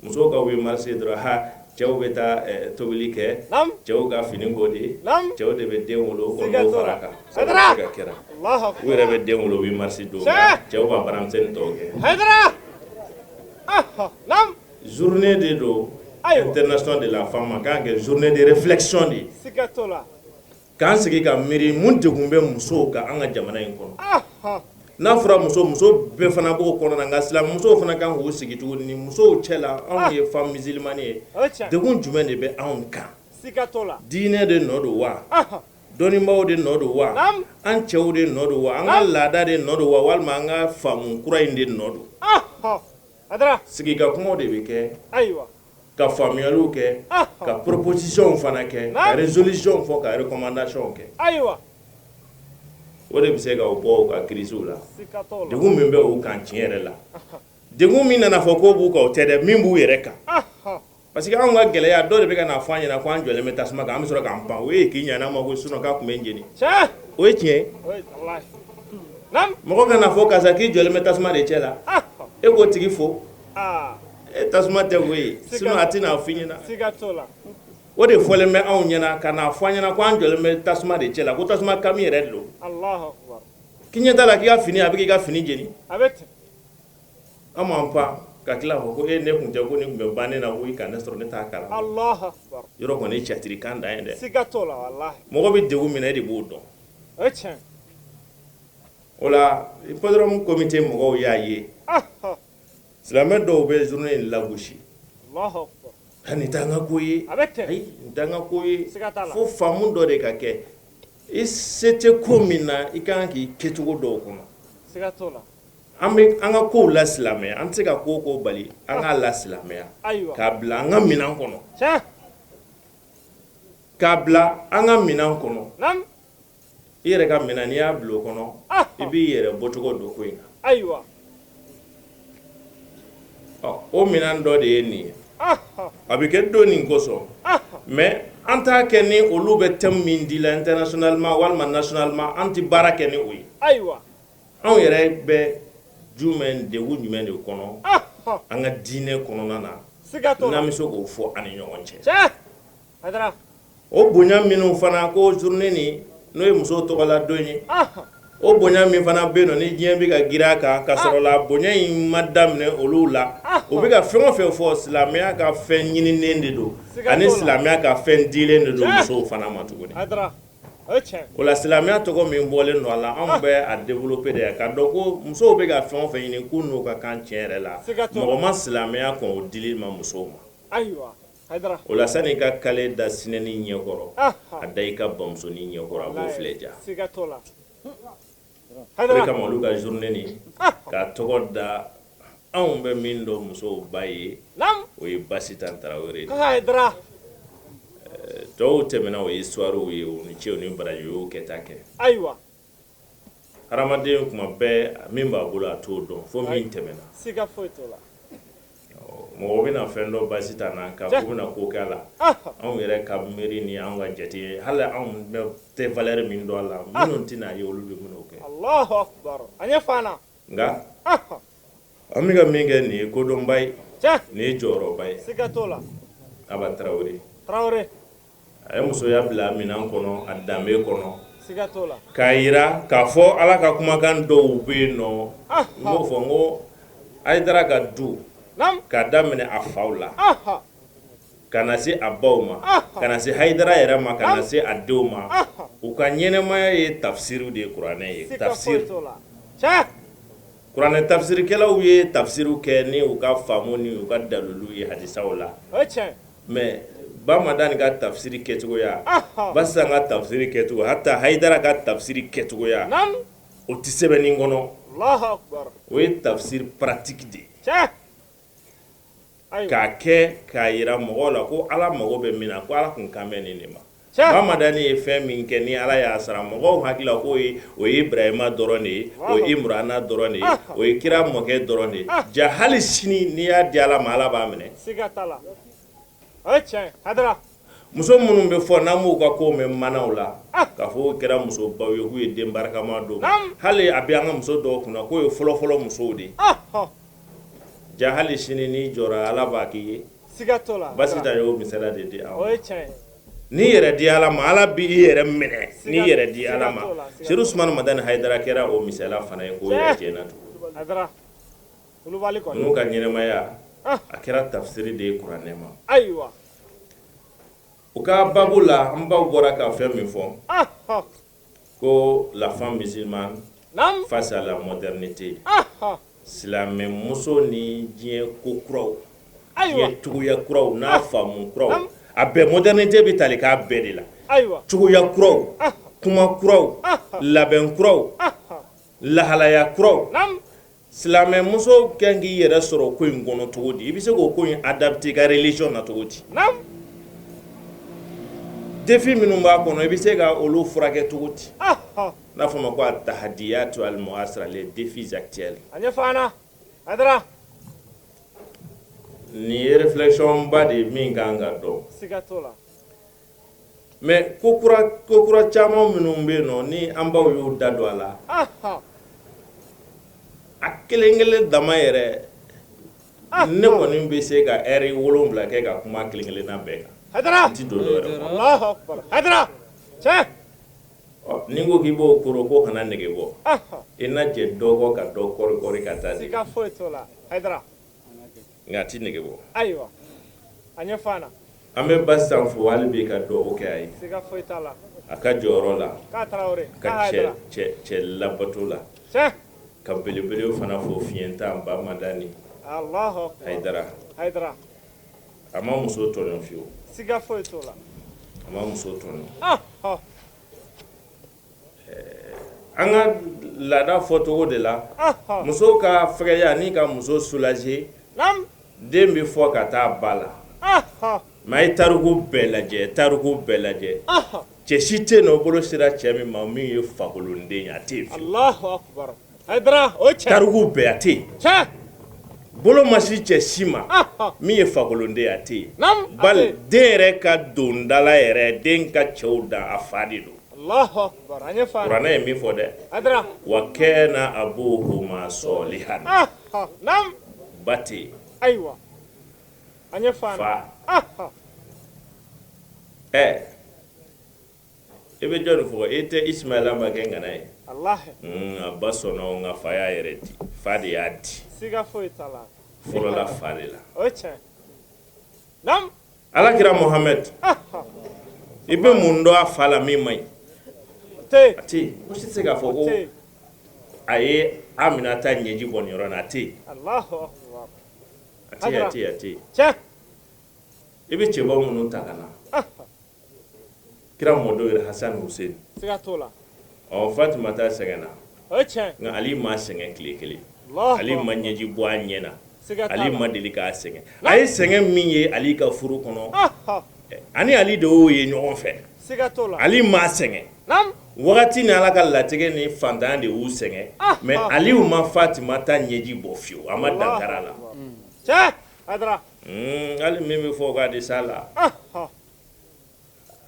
Musow ka wuli marché dɔrɔn ha cɛw bɛ taa tobili kɛ cɛw ka fini ko de cɛw de bɛ den wolo o n'o fara kan ça ka kɛra u yɛrɛ bɛ den wolo 8 mars don cɛw ka baaramisɛnnin tɔw kɛ journée de don international de la femme kan kɛ journée de réflexion de k'an sigi ka miiri mun degun bɛ musow kan an ka jamana in kɔnɔ n'a fɔra muso bɛɛ fana b'o kɔnɔ nka silamɛmusow fana kan k'u sigi tuguni ni musow cɛla anw ye femme musulmane ye degun jumɛn de bɛ anw kan diinɛ de nɔ don wa dɔnnibaaw de nɔ don wa an cɛw de nɔ don wa an ka laada de nɔ don wa walima an ka faamu kura in de nɔ don sigi ka kumaw de bɛ kɛ ka faamuyaliw kɛ ka proposition fana kɛ ka résolution fɔ ka recommandation kɛ o de bɛ se ka bɔ u ka kirisiw la degun min bɛ u kan tiɲɛ yɛrɛ la degun min nana fɔ ko b'u kan o tɛ dɛ min b'u yɛrɛ kan parce que anw ka gɛlɛya dɔw de bɛ ka na fɔ an ɲɛna ko an jɔlen bɛ tasuma kan an bɛ sɔrɔ k'an pan o ye k'i ɲana ma ko sinon k'a tun bɛ n jeni o ye tiɲɛ mɔgɔ kana fɔ karisa k'i jɔlen bɛ tasuma de cɛ la e k'o tigi fo e tasuma tɛ o ye sinon a tɛna f'i ɲɛna o de fɔlen bɛ anw ɲɛna ka na fɔ an ɲɛna ko an jɔlen bɛ tasuma de cɛ la ko tasuma kami yɛrɛ de don k'i ɲɛ t'a la k'i ka fini a bɛ k'i ka fini jeni an m'an pan ka tila fɔ ko e ne kun tɛ ko ne kun bɛ ban ne na ko i ka ne sɔrɔ ne t'a kala yɔrɔ kɔni cɛtiri kan dan ye dɛ mɔgɔ bɛ degun min na e de b'o dɔn o la hippodrome comité mɔgɔw y'a ye silamɛ dɔw bɛ journée in lagosi nin t'an ka ko ye ayi nin t'an ka ko ye fo faamu dɔ de ka kɛ i se tɛ ko min na i kan k'i kɛcogo dɔw kɔnɔ an ka kow la silamɛya an tɛ se ka ko ko bali an k'a la silamɛya k'a bila an ka minɛn kɔnɔ k'a bila an ka minɛn kɔnɔ i yɛrɛ ka minɛn n'i y'a bila o kɔnɔ i b'i yɛrɛ bɔcogo don ko in na o minɛn dɔ de ye nin ye a bɛ kɛ don nin kosɔn mais an t'a kɛ ni olu bɛ thème min di la internationalement walima nationalement an tɛ baara kɛ ni o ye anw yɛrɛ bɛ jumɛn degun jumɛn de kɔnɔ an ka diinɛ kɔnɔna na n'an bɛ se k'o fɔ an ni ɲɔgɔn cɛ o bonya minnu fana ko journée nin n'o ye musow tɔgɔla don ye o bonya min fana bɛ yen nɔ ni diɲɛ bɛ ka girin a kan ka sɔrɔ la bonya in ma daminɛ olu la o bɛ ka fɛn o fɛn fɔ silamɛya ka fɛn ɲininen de don ani silamɛya ka fɛn dilen de don musow fana ma tuguni o la silamɛya tɔgɔ min bɔlen don a la anw bɛ a développer de ka dɔn ko musow bɛ ka fɛn o fɛn ɲini k'u n'u ka kan tiɲɛ yɛrɛ la mɔgɔ ma silamɛya kɔn o dili ma musow ma o la sani i ka kale da sinɛni ɲɛkɔrɔ a da i ka bamusonin ɲɛkɔrɔ a b'o filɛ ja o de kama olu ka journée nin k'a tɔgɔ da anw bɛ min dɔn musow ba ye o ye Basitan Tarawele tɔw tɛmɛna o ye histoire ye o ni cɛ o ni baraji o y'o kɛta kɛ hadamaden kuma bɛɛ min b'a bolo a t'o dɔn fo min tɛmɛna mɔgɔ bɛna fɛn dɔ Basitan na k'a fɔ bɛna ko kɛ a la anw yɛrɛ ka miiri ni an ka jate hali anw bɛ tɛ valeur min dɔn a la minnu tɛna ye olu bɛ minnu kɛ nka an bɛ ka min kɛ nin ye kodɔnba ye nin ye jɔyɔrɔba ye Aba Tarawele a ye musoya bila minɛn kɔnɔ a danbe kɔnɔ k'a yira k'a fɔ Ala ka kumakan dɔw bɛ yen nɔ n b'o fɔ n ko Hayidara ka du k'a daminɛ a faw la kana se a baw ma kana se Haidara yɛrɛ ma kana se a denw ma u ka ɲɛnɛmaya ye tafsiriw de ye kuranɛ ye tafsir kuranɛ tafsirikɛlaw ye tafsiriw kɛ ni u ka faamu ni u ka dalilu ye hadisaw la mais Bamadani ka tafsiri kɛcogoya Basisan ka tafsiri kɛcogo hatta Haidara ka tafsiri kɛcogoya o tɛ sɛbɛnni kɔnɔ o ye tafsir pratique de k'a kɛ k'a yira mɔgɔw la ko Ala mago bɛ min na ko Ala kun kan bɛ nin de ma Bamadani ye fɛn min kɛ ni Ala y'a sara mɔgɔw hakili la ko o ye Ibrahima dɔrɔn de ye o ye Imrana dɔrɔn de ye o ye kira mɔkɛ dɔrɔn de ye ja hali sini n'i y'a di Ala ma Ala b'a minɛ muso minnu bɛ fɔ n'an b'u ka ko mɛn manaw la k'a fɔ o kɛra musobaw ye k'u ye den barikama don hali a bɛ an ka muso dɔw kunna k'o ye fɔlɔfɔlɔ musow de ja hali sini n'i jɔra Ala b'a k'i ye Basita y'o misala de di aw n'i yɛrɛ di Ala ma Ala b'i yɛrɛ minɛ n'i yɛrɛ di Ala ma Seydou Ousmane Madani Haidara kɛra o misala fana ye k'o yɛrɛ tiɲɛna tugun n'u ka ɲɛnɛmaya a kɛra tafsiri de ye kuranɛ ma u ka babu la an baw bɔra ka fɛn min fɔ ko la femme musulmane face à la modernité silamɛ muso ni diɲɛ ko kuraw diɲɛ cogoya kuraw n'a faamu kuraw a bɛɛ modernité bɛ tali k'a bɛɛ de la cogoya kuraw kuma kuraw labɛn kuraw lahalaya kuraw silamɛ muso kan k'i yɛrɛ sɔrɔ ko in kɔnɔ cogo di i bɛ se k'o ko in adapter ka religion na cogo di défi minnu b'a kɔnɔ i bɛ se ka olu furakɛ cogo di n'a fɔ ma ko at-tahadiyatu al-mu'asira les défis actuels nin ye réflexion ba de min kan ka dɔn mais ko kura caman minnu bɛ yen nɔ ni an baw y'u da don a la a kelen kelen dama yɛrɛ ne kɔni bɛ se ka heure 7 kɛ ka kuma kelen kelenna bɛɛ kan ti don dɔ yɛrɛ ni ko k'i b'o koro ko kana nege bɔ i na jɛ dɔ kɔ ka dɔ kɔri ka taa de nka a ti nege bɔ an bɛ Basisan fo hali bi ka dugawu kɛ a ye a ka jɔyɔrɔ la ka cɛ labato la ka belebelew fana fo fiɲɛtan Bamadani Haidara a ma muso tɔɲɔ fiyewu a ma muso tɔɲɔ an ka laada fɔcogo de la muso ka fɛgɛya ni ka muso soulager den bɛ fɔ ka taa ba la mais a ye tariku bɛɛ lajɛ cɛ si tɛ yen nɔ o bolo sera cɛ min ma min ye fakolonden ye a tɛ yen tariku bɛɛ a tɛ yen bolo ma si cɛ si ma min ye fakolonden ye a tɛ yen bali den yɛrɛ ka dondala yɛrɛ den ka cɛw dan a fa de don kuranɛ ye min fɔ dɛ wa kana abuhuma salihan ba tɛ yen fa i bɛ jɔnni fɔ e tɛ Ismaila ma kɛ ŋana ye a ba sɔnna nka fa y'a yɛrɛ di fa de y'a di fɔlɔla fa de la Alakira Muhamɛd i bɛ mun dɔn a fa la min man ɲi a tɛ yen o si tɛ se k'a fɔ ko a ye Aminata ɲɛji bɔ nin yɔrɔ in na a tɛ yen a tɛ yen i bɛ cɛba minnu ta ka na kira mɔdenw yɛrɛ Hasan Hussein Fatumata sɛgɛnna nka Ali ma sɛgɛn tile kelen Ali ma ɲɛji bɔ a ɲɛ na Ali ma deli k'a sɛgɛn a ye sɛgɛn min ye Ali ka furu kɔnɔ ani Ali de y'o ye ɲɔgɔn fɛ Ali ma sɛgɛn wagati ni Ala ka latigɛ ni fantanya de y'u sɛgɛn mais Ali ma Fatumata ɲɛji bɔ fiyewu a ma dankara la hali min bɛ fɔ k'a di sa la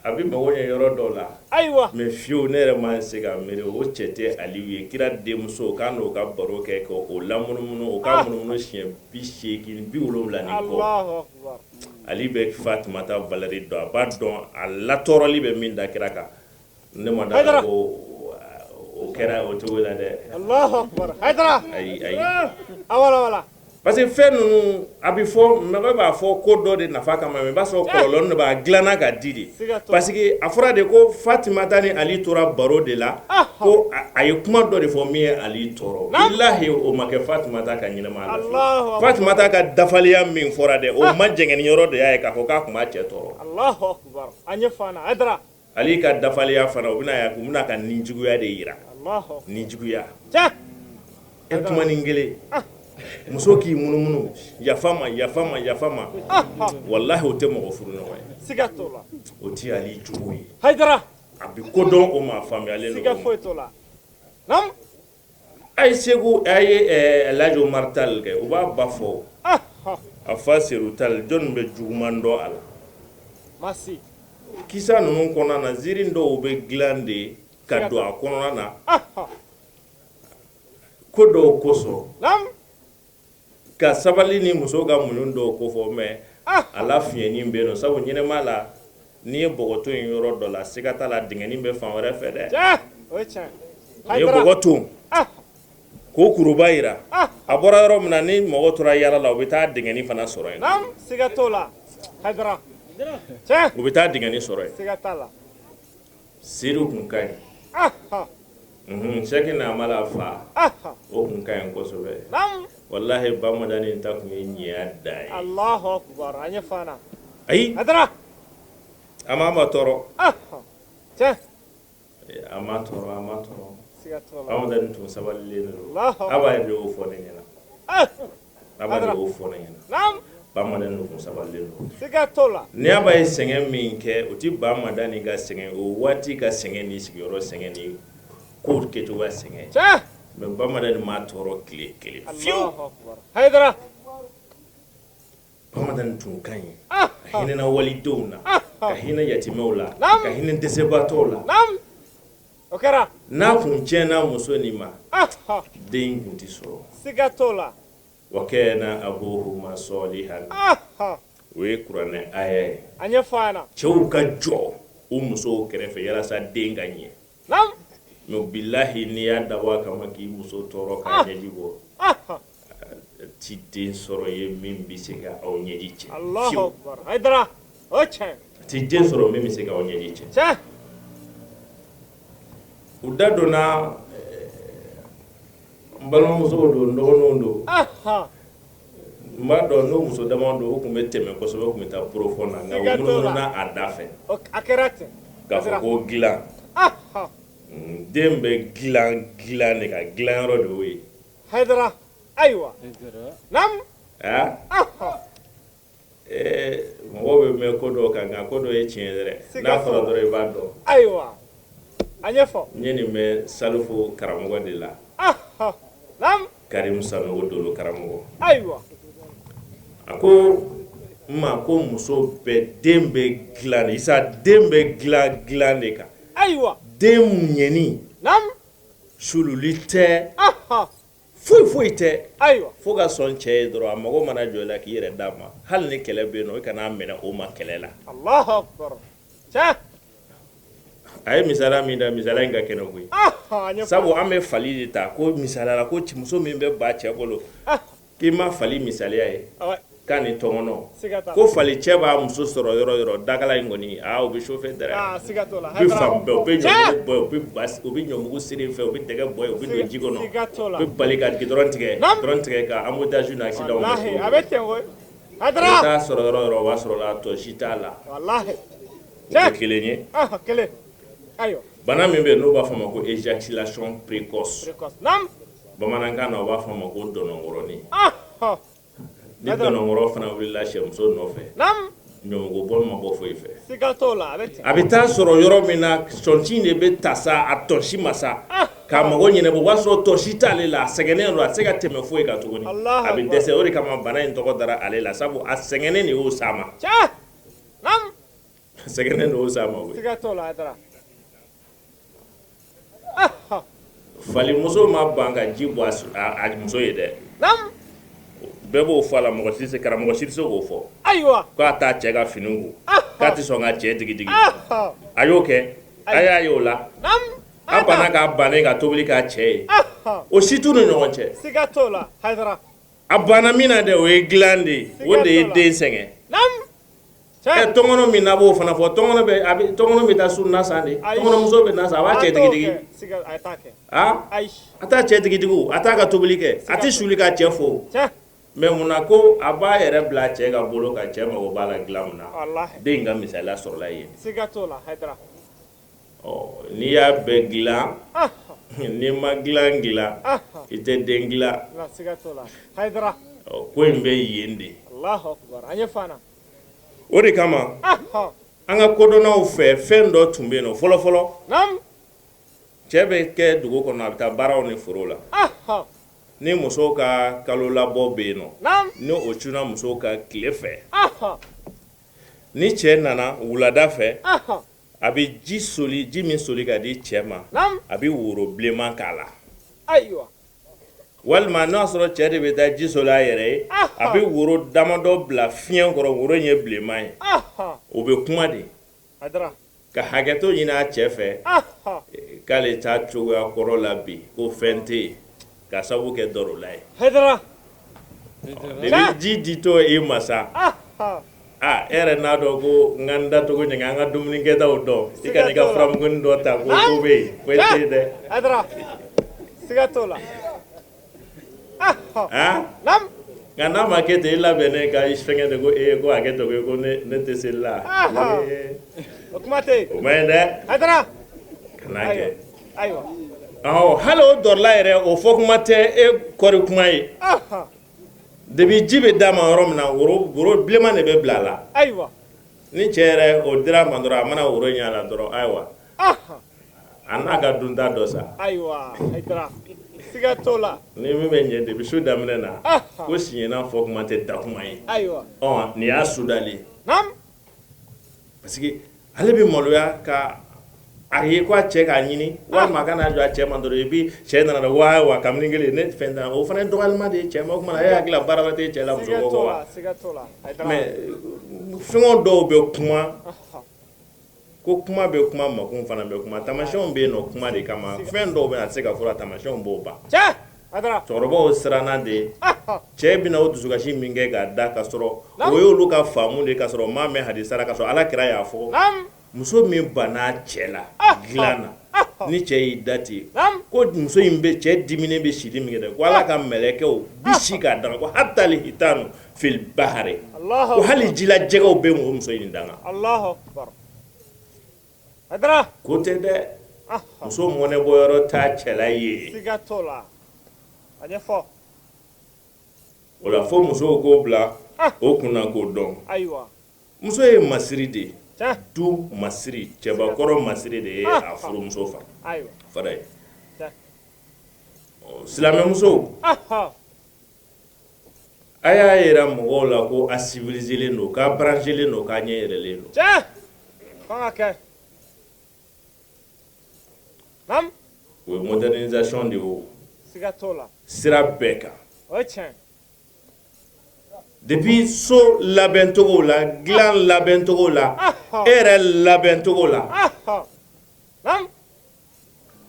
a bɛ mago ɲɛ yɔrɔ dɔw la mais fiyewu ne yɛrɛ ma se ka miiri o cɛ tɛ Aliyu ye kira denmuso k'a n'o ka baro kɛ k'o lamunumunu o ka munumunu siɲɛ 80 70 ni kɔ Ali bɛ Fatumata valeur dɔn a b'a dɔn a latɔrɔli bɛ min da kira kan ne ma da ko o kɛra o cogo la dɛ ayi parce que fɛn ninnu a bɛ fɔ mɔgɔ b'a fɔ ko dɔ de nafa kama mais i b'a sɔrɔ kɔlɔlɔ de b'a dilanna ka di de parce que a fɔra de ko Fatimata ni Ali tora baro de la ko a ye kuma dɔ de fɔ min ye Ali tɔɔrɔ bilahi o ma kɛ Fatimata ka ɲɛnamaya la Fatimata ka dafaliya min fɔra dɛ o ma jɛngɛni yɔrɔ de y'a ye k'a fɔ k'a tun b'a cɛ tɔɔrɔ
Allahu akbar an ye fana adra
Ali ka dafaliya fana u bɛna ka ninjuguya de yira ninjuguya e kuma ni kelen muso k'i munumunu yafa ma wallahi o tɛ mɔgɔ furu ɲɔgɔn ye
siga t'o la
o ti Ali jogo ye
Haidara
a bɛ kodɔn o ma faamuyalen
siga foyi t'o la nam
a ye segu a ye El Hadj Omar Tall kɛ u b'a ba fɔ a fa Seru Tall jɔnni bɛ juguman dɔn a la
masi
kisa ninnu kɔnɔna na ziiri dɔw bɛ dilan de ka don a kɔnɔna na ko dɔw kosɔn ka sabali ni muso ka muɲu dɔw ko fɔ mais ala fiɲɛni bɛ yen nɔ sabu ɲɛnɛma la n'i ye bɔgɔto in yɔrɔ dɔ la siga t'a la dingɛni bɛ fan wɛrɛ fɛ dɛ n'i ye bɔgɔ ton k'o kuruba yira a bɔra yɔrɔ min na ni mɔgɔ tora yala la u bɛ taa dingɛni fana sɔrɔ yen
siga t'o la Haidara
u bɛ taa dingɛni sɔrɔ yen
siga t'a la
Seru kun ka ɲi Sɛki Namala fa o kun ka ɲi kosɛbɛ wallahi bamadani ta kun ye ɲɛya da ye
Allahu akbar an ye fana
ayi
Haidara
a ma tɔɔrɔ
cɛ
a ma tɔɔrɔ
siga t'o la
bamadani tun sabalilen don a b'a yɛrɛ o fɔ ne ɲɛna a b'a yɛrɛ o fɔ ne ɲɛna bamadani tun sabalilen don
siga t'o la
ni a b'a ye sɛgɛn min kɛ o ti bamadani ka sɛgɛn o waati ka sɛgɛn ni sigiyɔrɔ sɛgɛn ni ko kɛcogoya sɛgɛn
cɛ
mais bamadani ma tɔɔrɔ tile kelen fiyewu
Haidara
bamadani tun ka ɲi a hinɛna walidenw na ka hinɛ yatimɛw la ka hinɛ dɛsɛbaatɔw la
o kɛra
n'a kun tiɲɛna muso nin ma den kun ti sɔrɔ
siga t'o la
wa kana abuhuma salihan o ye kuranɛ aya ye
an ye fana
cɛw ka jɔ o musow kɛrɛfɛ yalasa den ka ɲɛ mais bilahi n'i y'a dabɔ a kama k'i muso tɔɔrɔ k'a ɲɛji bɔ ti den sɔrɔ ye min bɛ se ka aw ɲɛji cɛ
Allahu akbar Haidara o tiɲɛ
ti den sɔrɔ min bɛ se ka aw ɲɛji cɛ u da donna n balimamusow don n dɔgɔninw don n b'a dɔn n'o muso dama don o tun bɛ tɛmɛ kosɛbɛ o tun bɛ taa porofɔn na nka u munumuna a da fɛ
a kɛra ten
k'a fɔ ko dilan den bɛ dilan de ka dilanyɔrɔ de y'o ye
Haidara ayiwa nam
mɔgɔw bɛ mɛn ko dɔ kan nka ko dɔ ye tiɲɛ dɛ n'a fɔra dɔrɔn i b'a dɔn
ayiwa a ɲɛfɔ
n ye nin mɛn Salifu karamɔgɔ de la
nam
Karimu Sanogo Dolo karamɔgɔ
ayiwa
a ko n ma ko muso bɛɛ den bɛ dilan de isa den bɛ dilan de kan
ayiwa
den ɲɛni sululi tɛ foyi tɛ
ayiwa
fo ka sɔn cɛ ye dɔrɔn a mago mana jɔ i la k'i yɛrɛ d'a ma hali ni kɛlɛ bɛ yen nɔ i kana minɛ o ma kɛlɛ la
Allahu akbar cɛ
a ye misaliya min da misaliya in ka kɛnɛ koyi sabu an bɛ fali de ta ko misaliya la ko muso min bɛ ba cɛ bolo k'i ma fali misaliya ye k'a ni tɔŋɔnɔ ko fali cɛ b'a muso sɔrɔ yɔrɔ yɔrɔ dakala in kɔni o bɛ chauffer dɛrɛ u bɛ fan bɛɛ u bɛ ɲɔmugu bɔ u bɛ ɲɔmugu siri fɛ u bɛ dɛgɛ bɔ u bɛ don ji kɔnɔ u bɛ bali ka gidɔrɔn tigɛ ka embouteillage ni accident
a bɛ ten koyi
Haidara t'a sɔrɔ yɔrɔ yɔrɔ o b'a sɔrɔ la tɔ si t'a la o tɛ kelen ye
kelen ayiwa
bana min bɛ yen n'o b'a fɔ a ma ko éjaculation précoce bamanankan na o b'a fɔ a ma ko dɔnɔnkɔrɔnin ni dɔnɔnkɔrɔ fana wulila sɛmuso nɔfɛ ɲɔmugu bɔ ma bɔ foyi fɛ a bɛ taa sɔrɔ yɔrɔ min na sɔnci de bɛ ta sa a tɔsi ma sa k'a mago ɲɛnabɔ o b'a sɔrɔ tɔsi t'ale la a sɛgɛnnen don a tɛ se ka tɛmɛ foyi kan tuguni a bɛ dɛsɛ o de kama bana in tɔgɔ dara ale la sabu a sɛgɛnnen de y'o s'a ma sɛgɛnnen de y'o s'a ma falimuso ma ban ka ji bɔ a muso ye dɛ bɛɛ b'o fɔ a la karamɔgɔ si tɛ se k'o fɔ k'a t'a cɛ ka fini ko k'a tɛ sɔn ka cɛ digi a y'o kɛ a y'a ye o la a banna k'a bannen ka tobili k'a cɛ ye o si t'u ni ɲɔgɔn cɛ a banna min na dɛ o ye dilan de ye o de ye den sɛgɛn tɔngɔnɔ min na b'o fana fɔ tɔngɔnɔ bɛ taa sun na san de tɔngɔnɔmuso bɛ na san a b'a cɛ digidigi a t'a cɛ digidigi a t'a ka tobili kɛ a tɛ suli ka cɛ fo mais munna ko a b'a yɛrɛ bila cɛ ka bolo ka cɛ mago b'a la dilan mun na den ka misaliya sɔrɔla yen n'i y'a bɛɛ dilan n'i ma dilan i tɛ den dilan ko in bɛ yen de o de kama an ka kodɔnnaw fɛ fɛn dɔ tun bɛ yen nɔ fɔlɔfɔlɔ cɛ bɛ kɛ dugu kɔnɔ a bɛ taa baaraw ni foro la ni musow ka kalo labɔ bɛ yen nɔ ni o cunna musow ka tile fɛ ni cɛ nana wulada fɛ a bɛ ji min soli ka di cɛ ma a bɛ woro bilenman k'a la walima n'a sɔrɔ cɛ de bɛ taa ji soli a yɛrɛ ye a bɛ woro damadɔ bila fiɲɛ kɔrɔ woro in ye bilenman ye o bɛ kuma de ka hakɛto ɲini a cɛ fɛ k'ale t'a cogoya kɔrɔ la bi ko fɛn tɛ yen ka sabu kɛ dɔrɔla ye ji ditɔ e ma sa e yɛrɛ n'a dɔn ko n ka n datogo ɲɛ an ka dumunikɛtaw dɔn i ka n'i ka furamugunin dɔ ta ko bɛ yen ko e tɛ yen dɛ nka n'a ma kɛ ten i labɛnnen ka fɛngɛ de ko ko hakɛ tɔ ko ne tɛ seli la o ma ɲi dɛ kan'a kɛ hali o dɔrɔla yɛrɛ o fɔ kuma tɛ e kɔri kuma ye depuis ji bɛ d'a ma yɔrɔ min na woro bilenman de bɛ bila a la ni cɛ yɛrɛ o dira a ma dɔrɔn a mana woro ɲɛ a la dɔrɔn ayiwa a n'a ka dunta dɔ sa ni min bɛ ɲɛ depuis su daminɛ na ko siɲɛna fɔ kuma tɛ da kuma ye nin y'a sudalen parce que ale bɛ maloya ka a ye ko a cɛ k'a ɲini walima a kana jɔ a cɛ ma dɔrɔn et puis cɛ nana dɔn wa kamalen kelen ne fɛn t'a o fana ye dɔgɔyalima de ye cɛ ma o kumana e hakili la baara tɛ cɛ la muso kɔ wa mais fɛngɛw dɔw bɛ kuma ko kuma bɛ kuma makun fana bɛ kuma tamasiyɛnw bɛ yen nɔ kuma de kama fɛn dɔw bɛ yen a tɛ se ka fɔ tamasiyɛnw b'o ban cɛkɔrɔbaw siranna de cɛ bɛna o dusukasi min kɛ k'a da ka sɔrɔ o y'olu ka faamu de ka sɔrɔ o m'a mɛn hadisa la ka sɔrɔ ala kira y'a fɔ muso min banna cɛ la dilan na ni cɛ y'i da ten ko muso in bɛ cɛ diminen bɛ sili min kɛ dɛ ko ala ka mɛlɛkɛw bi si k'a danga ko hatali hitanu fil bahari ko hali jila jɛgɛw bɛ o muso in danga ko tɛ dɛ muso mɔnɛ bɔyɔrɔ t'a cɛla ye o la fo musow k'o bila o kunna k'o dɔn muso ye masiri de ye du masiri cɛbakɔrɔ masiri de ye a furumuso fara ye silamɛmusow a y'a yira mɔgɔw la ko a civiliselen don k'a branchelen don k'a ɲɛ yɛrɛlen don o ye modernisation de ye o sira bɛɛ kan depuis so labɛn cogo la dilan labɛn cogo la e yɛrɛ labɛn cogo la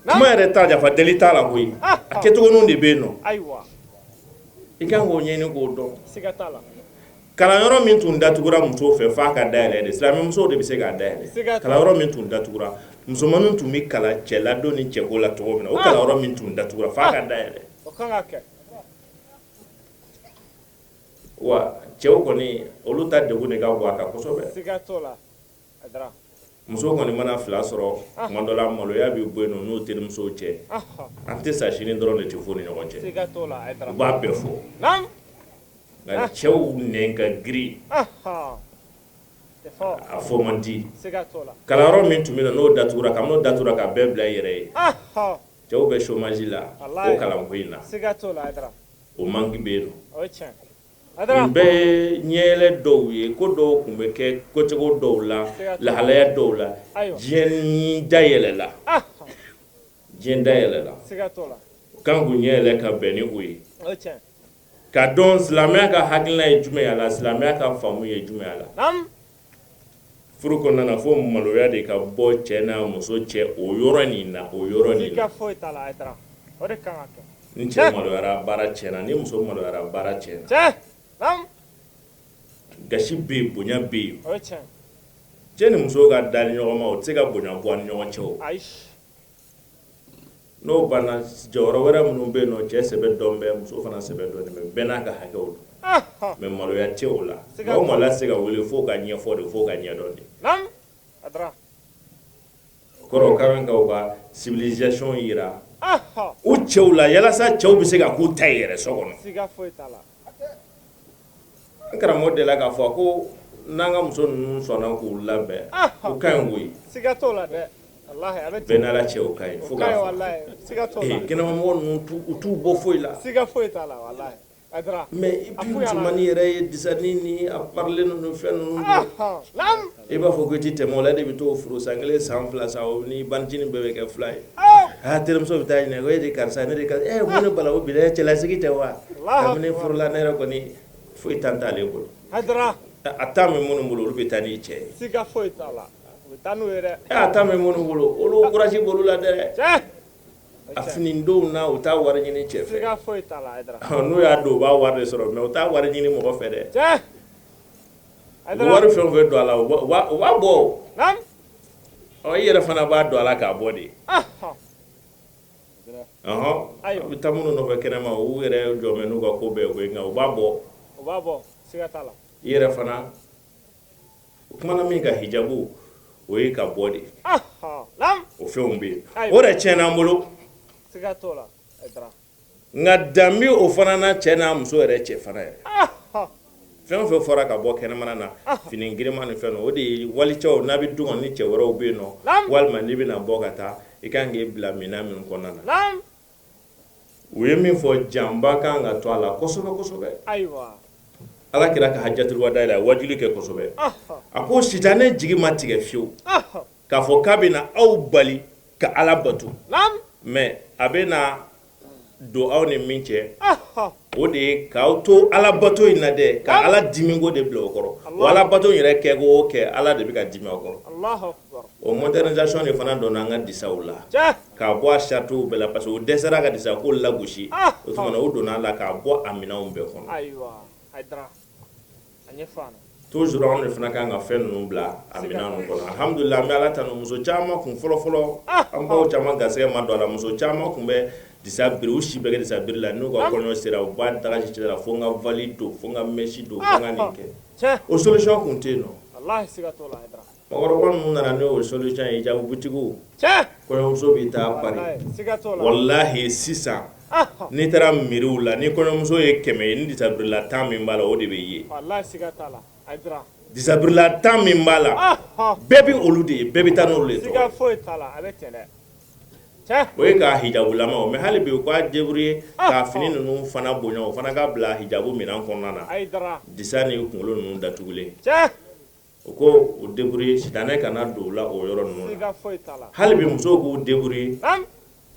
kuma yɛrɛ t'a jafa deli t'a la koyi a kɛcogoninw de bɛ yen nɔ i kan k'o ɲɛɲini k'o dɔn kalanyɔrɔ min tun datugura musow fɛ f'a ka dayɛlɛ de silamɛmusow de bɛ se k'a dayɛlɛ kalanyɔrɔ min tun datugura musomanninw tun bɛ kalan cɛladon ni cɛko la cogo min na o kalanyɔrɔ min tun datugura f'a ka dayɛlɛ wa cɛw kɔni olu ta degun de ka bɔ a kan kosɛbɛ muso kɔni mana fila sɔrɔ tuma dɔ la maloya bɛ bɔ yen nɔ n'o terimusow cɛ an tɛ sa sini dɔrɔn de tɛ fɔ ni ɲɔgɔn cɛ u b'a bɛɛ fɔ nka cɛw nɛn ka girin a fɔ man di kalanyɔrɔ min tun bɛ yen n'o datugura kabini n'o datugura ka bɛɛ bila i yɛrɛ ye cɛw bɛ chômage la o kalanko in na o manque bɛ yen nɔ nin bɛɛ ye ɲɛɛlɛ dɔw ye ko dɔw tun bɛ kɛ kocogo dɔw la lahalaya dɔw la diɲɛ dayɛlɛla kan k'u ɲɛɛlɛ ka bɛn ni o ye ka dɔn silamɛya ka hakilina ye jumɛn ye a la silamɛya ka faamu ye jumɛn ye a la furu kɔnɔna na fo maloya de ka bɔ cɛ n'a muso cɛ o yɔrɔ nin na ni cɛ maloyara baara tiɲɛna ni muso maloyara baara tiɲɛna
cɛ nam
gasi bɛ yen bonya bɛ yen
o ye tiɲɛ
cɛ ni muso ka da ni ɲɔgɔn ma o tɛ se ka bonya bɔ ni ɲɔgɔn cɛ o
ayi
n'o banna jɔyɔrɔ wɛrɛ minnu bɛ yen nɔ cɛ sɛbɛ dɔn bɛ muso fana sɛbɛ dɔn bɛ bɛɛ n'a ka hakɛw don mais maloya tɛ o la o maloya tɛ se ka wele fo ka ɲɛfɔ de fo ka ɲɛdɔn de
nam adra
kɔrɔ ka kan ka u ka civilisation yira u cɛw la yalasa cɛw bɛ se ka k'u ta yɛrɛ so kɔnɔ
siga foyi t'a la
n karamɔgɔ de la k'a fɔ ko n'an ka muso ninnu sɔnna k'u labɛn u ka ɲi koyi
siga t'o la dɛ wallahi a bɛ
bɛɛ n'ala cɛ u ka ɲi fo k'a fɔ
wallahi siga t'o la
kɛnɛmamɔgɔ ninnu u t'u bɔ foyi la
siga foyi t'a la wallahi adra
mais puis musomanni yɛrɛ ye disani ni a parler ninnu fɛn ninnu
nam
i b'a fɔ ko i ti tɛmɛ o la de bɛ t'o furu san kelen san fila sa o ni banicinin bɛɛ bɛ kɛ fila ye terimuso bɛ taa ɲininka ko e de karisa ne de karisa mun ne bala o bi dɛ cɛlasigi tɛ wa kabini furula ne yɛrɛ kɔni foyi tan t'ale bolo
adra
a ta min minnu bolo olu bɛ taa n'i cɛ ye
siga foyi t'a la u bɛ taa n'u ye dɛ
a ta min minnu bolo olu courage b'olu la dɛ
cɛ
a finidonw na u t'a wari ɲini cɛ fɛ
siga foyi t'a la adra
n'u y'a don u b'a wari de sɔrɔ mais u t'a wari ɲini mɔgɔ fɛ dɛ
cɛ
u bɛ wari fɛn o fɛn don a la u b'a bɔ
nam
i yɛrɛ fana b'a don a la k'a bɔ de a bɛ taa minnu nɔfɛ kɛnɛma u yɛrɛ jɔ mɛ n'u ka ko bɛɛ koyi nka u b'a bɔ
u b'a bɔ siga t'a la
i yɛrɛ fana o kumana min ka hijabu o ye ka bɔ de
nam
o fɛnw bɛ yen o de tiɲɛna an bolo
siga t'o la adra
nka dan bɛ o fana na cɛ n'a muso yɛrɛ cɛ fana yɛrɛ fɛn o fɛn fɔra ka bɔ kɛnɛmana na fini girinma ni fɛn o de ye walicɛw n'a bɛ du kɔnɔ ni cɛ wɛrɛw bɛ yen nɔ walima n'i bɛna bɔ ka taa i kan k'i bila minɛn min kɔnɔna na u ye min fɔ janba kan ka to a la kosɛbɛ kosɛbɛ
ayiwa
ala kira ka hajjatul wada la wajuli kɛ kosɛbɛ a ko sitanɛ jigi ma tigɛ fiyewu k'a fɔ k'a bɛna aw bali ka ala bato mais a bɛna don aw ni min cɛ o de ye k'aw to ala bato in na dɛ ka ala diminko de bila o kɔrɔ wa ala bato yɛrɛ kɛ ko kɛ ala de bɛ ka dimi aw kɔrɔ o modernisation de fana donna an ka disaw la k'a bɔ a saritiw bɛɛ la parce que o dɛsɛra ka disa ko lagosi o tuma na o donna a la k'a bɔ a minɛnw bɛɛ kɔnɔ toujours anw de fana kan ka fɛn ninnu bila a minɛn ninnu kɔnɔ alhamdulillah an bɛ ala tanu muso caman kun fɔlɔ an baw caman garisɛgɛ ma don a la muso caman kun bɛ disa biri u si bɛɛ kɛ disa biri la n'u ka kɔɲɔ sera u b'a daga ci la fo n ka vali don fo n ka mɛsi don fo n ka nin kɛ o solution kun tɛ yen nɔ mɔgɔkɔrɔba ninnu nana n'o solution ye jago butigiw kɔɲɔmuso bɛ taa pari walahi sisan n'i taara miriw la ni kɔɲɔmuso ye 100 ye ni disabirila 10 min b'a la o de bɛ ye disabirila 10 min b'a la bɛɛ bɛ olu de ye bɛɛ bɛ taa n'olu de tɔgɔ o ye ka hijabulama o mais hali bi u k'a débrouiller k'a fini ninnu fana bonya o fana ka bila hijabu minɛn kɔnɔna na disa ni kunkolo ninnu datugulen o ko o débrouiller sitanɛ kana don o la o yɔrɔ ninnu na hali bi musow k'u débrouiller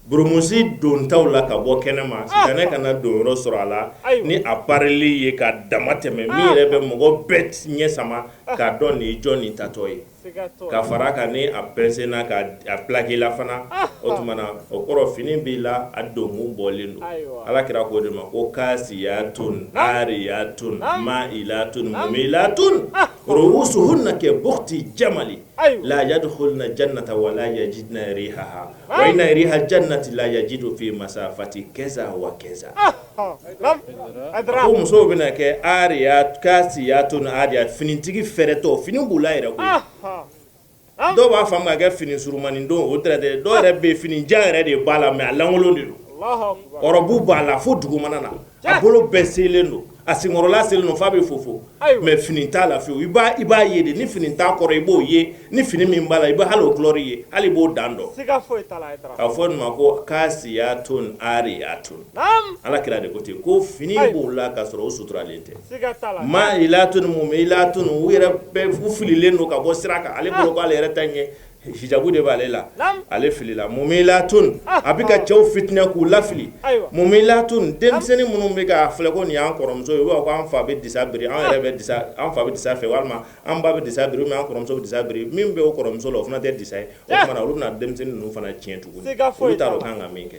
burumusi dontaw la ka bɔ kɛnɛma sitanɛ kana don yɔrɔ sɔrɔ a la ni a parili ye ka dama tɛmɛ min yɛrɛ bɛ mɔgɔ bɛɛ ɲɛ sama k'a dɔn nin ye jɔn nin tatɔ ye ka fara kan ni a pɛnsɛnna ka a plaqué la fana o tuma na o kɔrɔ fini b'i la a donkun bɔlen don ala kira k'o de ma ko kasiyatun ariyatun ma'ilatun mumilatun ru'usuhunna ka bukhti jamali la yadkhulna jannata wa la yajidna rihaha wa inna riha jannati la yajidu fi masafati kaza wa kaza ko musow bɛna kɛ kasiyatun ariyat finitigi fɛrɛtɔ fini b'u la yɛrɛ koyi dɔw b'a faamu ka kɛ fini surumani don o tɛ dɛ dɔw yɛrɛ bɛ fini jan yɛrɛ de b'a la mais a lankolon de don ɔrɔbu b'a la fo dugumana na a bolo bɛɛ selen don a senkɔrɔla selen don f'a bɛ fofo mais fini t'a la fiyewu i b'a ye de ni fini t'a kɔrɔ i b'o ye ni fini min b'a la i bɛ hali o couleur ye hali i b'o dan dɔn a fɔ nin ma ko kasiyatun ariyatun ala kira de ko ten ko fini b'o la k'a sɔrɔ o suturalen tɛ ma'ilatun mumilatun u yɛrɛ bɛɛ u fililen don ka bɔ sira kan ale bolo ko ale yɛrɛ ta ɲɛ hijabu de b'ale la ale filila mumilatun a bɛ ka cɛw fitinɛ k'u lafili mumilatun denmisɛnnin minnu bɛ ka filɛ ko nin y'an kɔrɔmuso ye u b'a fɔ ko an fa bɛ disa biri an fa bɛ disa fɛ walima an ba bɛ disa biri ou an kɔrɔmuso bɛ disa biri min bɛ o kɔrɔmuso la o fana tɛ disa ye o tuma na olu bɛna denmisɛnnin ninnu fana tiɲɛ tuguni olu t'a dɔn kan ka min kɛ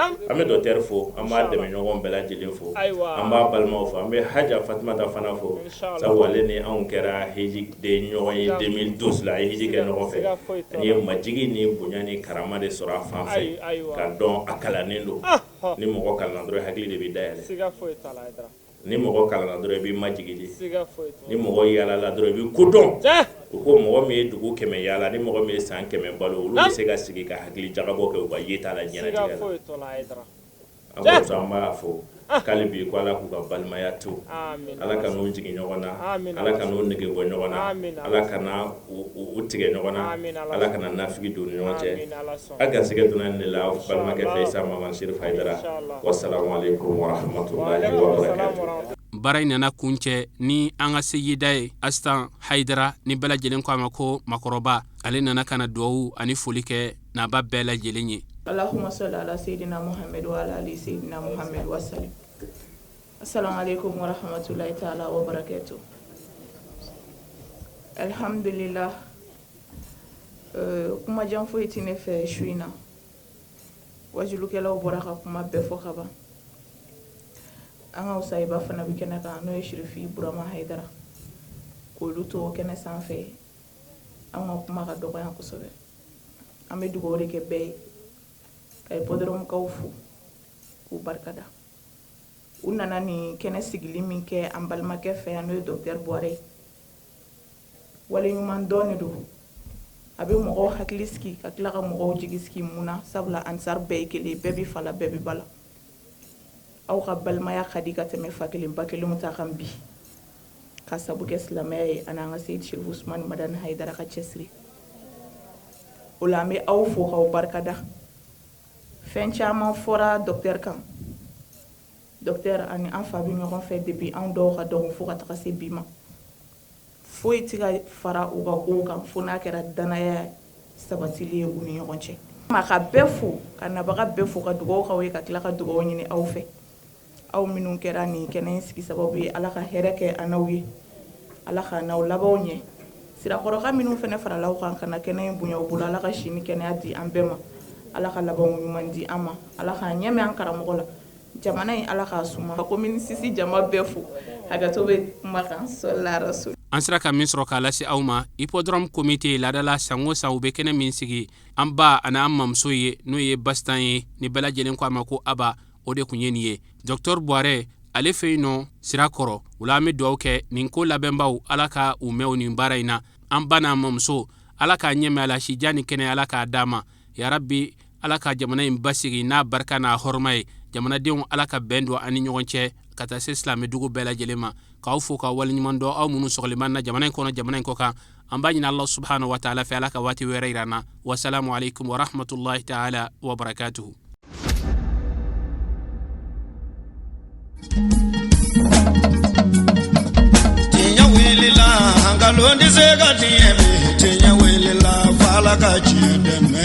an bɛ docteur fo an b'a dɛmɛɲɔgɔn bɛɛ lajɛlen fo an b'a balimaw fo an bɛ Haja Fatumata fana fo sabu ale ni anw kɛra hiji de ɲɔgɔn ye 2012 la a ye hiji kɛ ɲɔgɔn fɛ an ye majigi ni bonya ni karama de sɔrɔ a fan fɛ k'a dɔn a kalannen don ni mɔgɔ kalanna dɔrɔn hakili de bɛ dayɛlɛ ni mɔgɔ kalanna dɔrɔn i bɛ majigi de ni mɔgɔ yaalala dɔrɔn i bɛ kodɔn u ko mɔgɔ min ye dugu 100 yaala ni mɔgɔ min ye san 100 balo olu bɛ se ka sigi ka hakili jagabɔ kɛ u ka yeta la ɲɛnatigɛ la an b'a fɔ k'ale bi ko Ala k'u ka balimaya to Ala ka n'u jigin ɲɔgɔn na Ala ka n'u nege bɔ ɲɔgɔn na Ala ka na u tigɛ ɲɔgɔn na Ala ka na nafigi don ni ɲɔgɔn cɛ a garisɛgɛ donna ne la balimakɛ Fɛyisa Mamadu Sɛrifu Hayidara wassalamu alaikum warahmatullahi wabarakatuh.
Baara in nana kuncɛ ni an ka seyida ye Astan Hayidara ni bɛɛ lajɛlen ko a ma ko makɔrɔba ale nana kana duwawu ani foli kɛ n'a ba bɛɛ lajɛlen ye.
Allahumma salli ala sayyidina Muhammad wa ala ali sayyidina Muhammad wa sallim. Assalamu alaikum wa rahmatullahi ta'ala wa barakatuh. Alhamdulillah. Kuma jan foyi ti ne fɛ su in na. Wajulukɛlaw bɔra ka kuma bɛɛ fɔ ka ban. An ka usayiba fana bi kɛnɛ kan n'o ye Sherifi Burama Hayidara. K'olu to kɛnɛ sanfɛ. An ka kuma ka dɔgɔ yan kosɛbɛ. An bɛ dugawu de kɛ bɛɛ ye. Ka ipodoromkaw fo k'u barikada. U nana ni kɛnɛ sigili min kɛ an balimakɛ fɛ yan n'o ye Docteur Buare. Waleɲuman dɔɔni don. A bɛ mɔgɔw hakili sigi ka tila ka mɔgɔw jigi sigi mun na sabula ansar bɛɛ ye kelen bɛɛ bɛ fa la bɛɛ bɛ ba la. Aw ka balimaya ka di ka tɛmɛ fa kelen ba kelenw ta kan bi. Ka sabu kɛ silamɛya ye ani an ka Seydi Sherifu Usmani Madani Hayidara ka cɛsiri. O la an bɛ aw fo k'aw barikada. Fɛn caman fɔra docteur kan. Docteur ani an fa bɛ ɲɔgɔn fɛ depuis an dɔw ka dɔgɔ fo ka taga se bi ma. Foyi tɛ ka fara u ka kow kan fo n'a kɛra danaya sabatili ye u ni ɲɔgɔn cɛ. Ma ka bɛɛ fo ka nabaga bɛɛ fo ka dugawu k'aw ye ka tila ka dugawu ɲini aw fɛ. Aw minnu kɛra nin kɛnɛ in sigi sababu ye Ala ka hɛrɛ kɛ an n'aw ye. Ala ka n'aw labanw ɲɛ. Sirakɔrɔka minnu fana farala aw kan ka na kɛnɛ in bonya u bolo Ala ka si ni kɛnɛya di an bɛɛ ma. Ala ka labanw ɲuman di an ma. Ala ka ɲɛmɛ an karamɔgɔ la. Jamana in Ala k'a suma. Ka commune 6 jama bɛɛ fo. Hakɛto bɛ kuma kan sɔlila rasul.
An sera ka min sɔrɔ k'a lase aw ma Hippodrome comité laadala san o san u bɛ kɛnɛ min sigi an ba ani an mamuso ye n'o ye Bastan ye ni bɛɛ lajɛlen ko a ma ko Aba o de kun ye nin ye. Docteur Buare ale fɛ yen nɔ sira kɔrɔ o la an bɛ dugawu kɛ nin ko labɛnbaw Ala ka u mɛn nin baara in na an ba n'an mamuso Ala k'a ɲɛmɛ a la sijan ni kɛnɛ Ala k'a d'a ma yarabi Ala ka jamana in basigi n'a barika n'a hɔrɔma ye jamanadenw Ala ka bɛn don ani ɲɔgɔn cɛ ka taa se silamɛ dugu bɛɛ lajɛlen ma k'aw fo ka waleɲuman dɔn aw minnu sɔgɔliman na jamana in kɔnɔ jamana in kɔ kan an b'a ɲini Allah subhanahu wa ta'ala fɛ Ala ka waati wɛrɛ yira an na wassalamu alaikum wa rahmatullahi ta'ala wa barakatuhu.
Tinya wilila hangalondi zega tinyebe tinya wilila fala ka chideme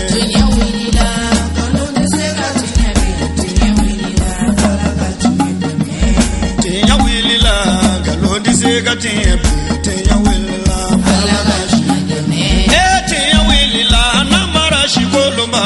tinya wilila hangalondi zega tinyebe tinya wilila fala ka chideme tinya wilila hangalondi zega tinyebe tinya wilila fala ka chideme tinya wilila namara shikolomba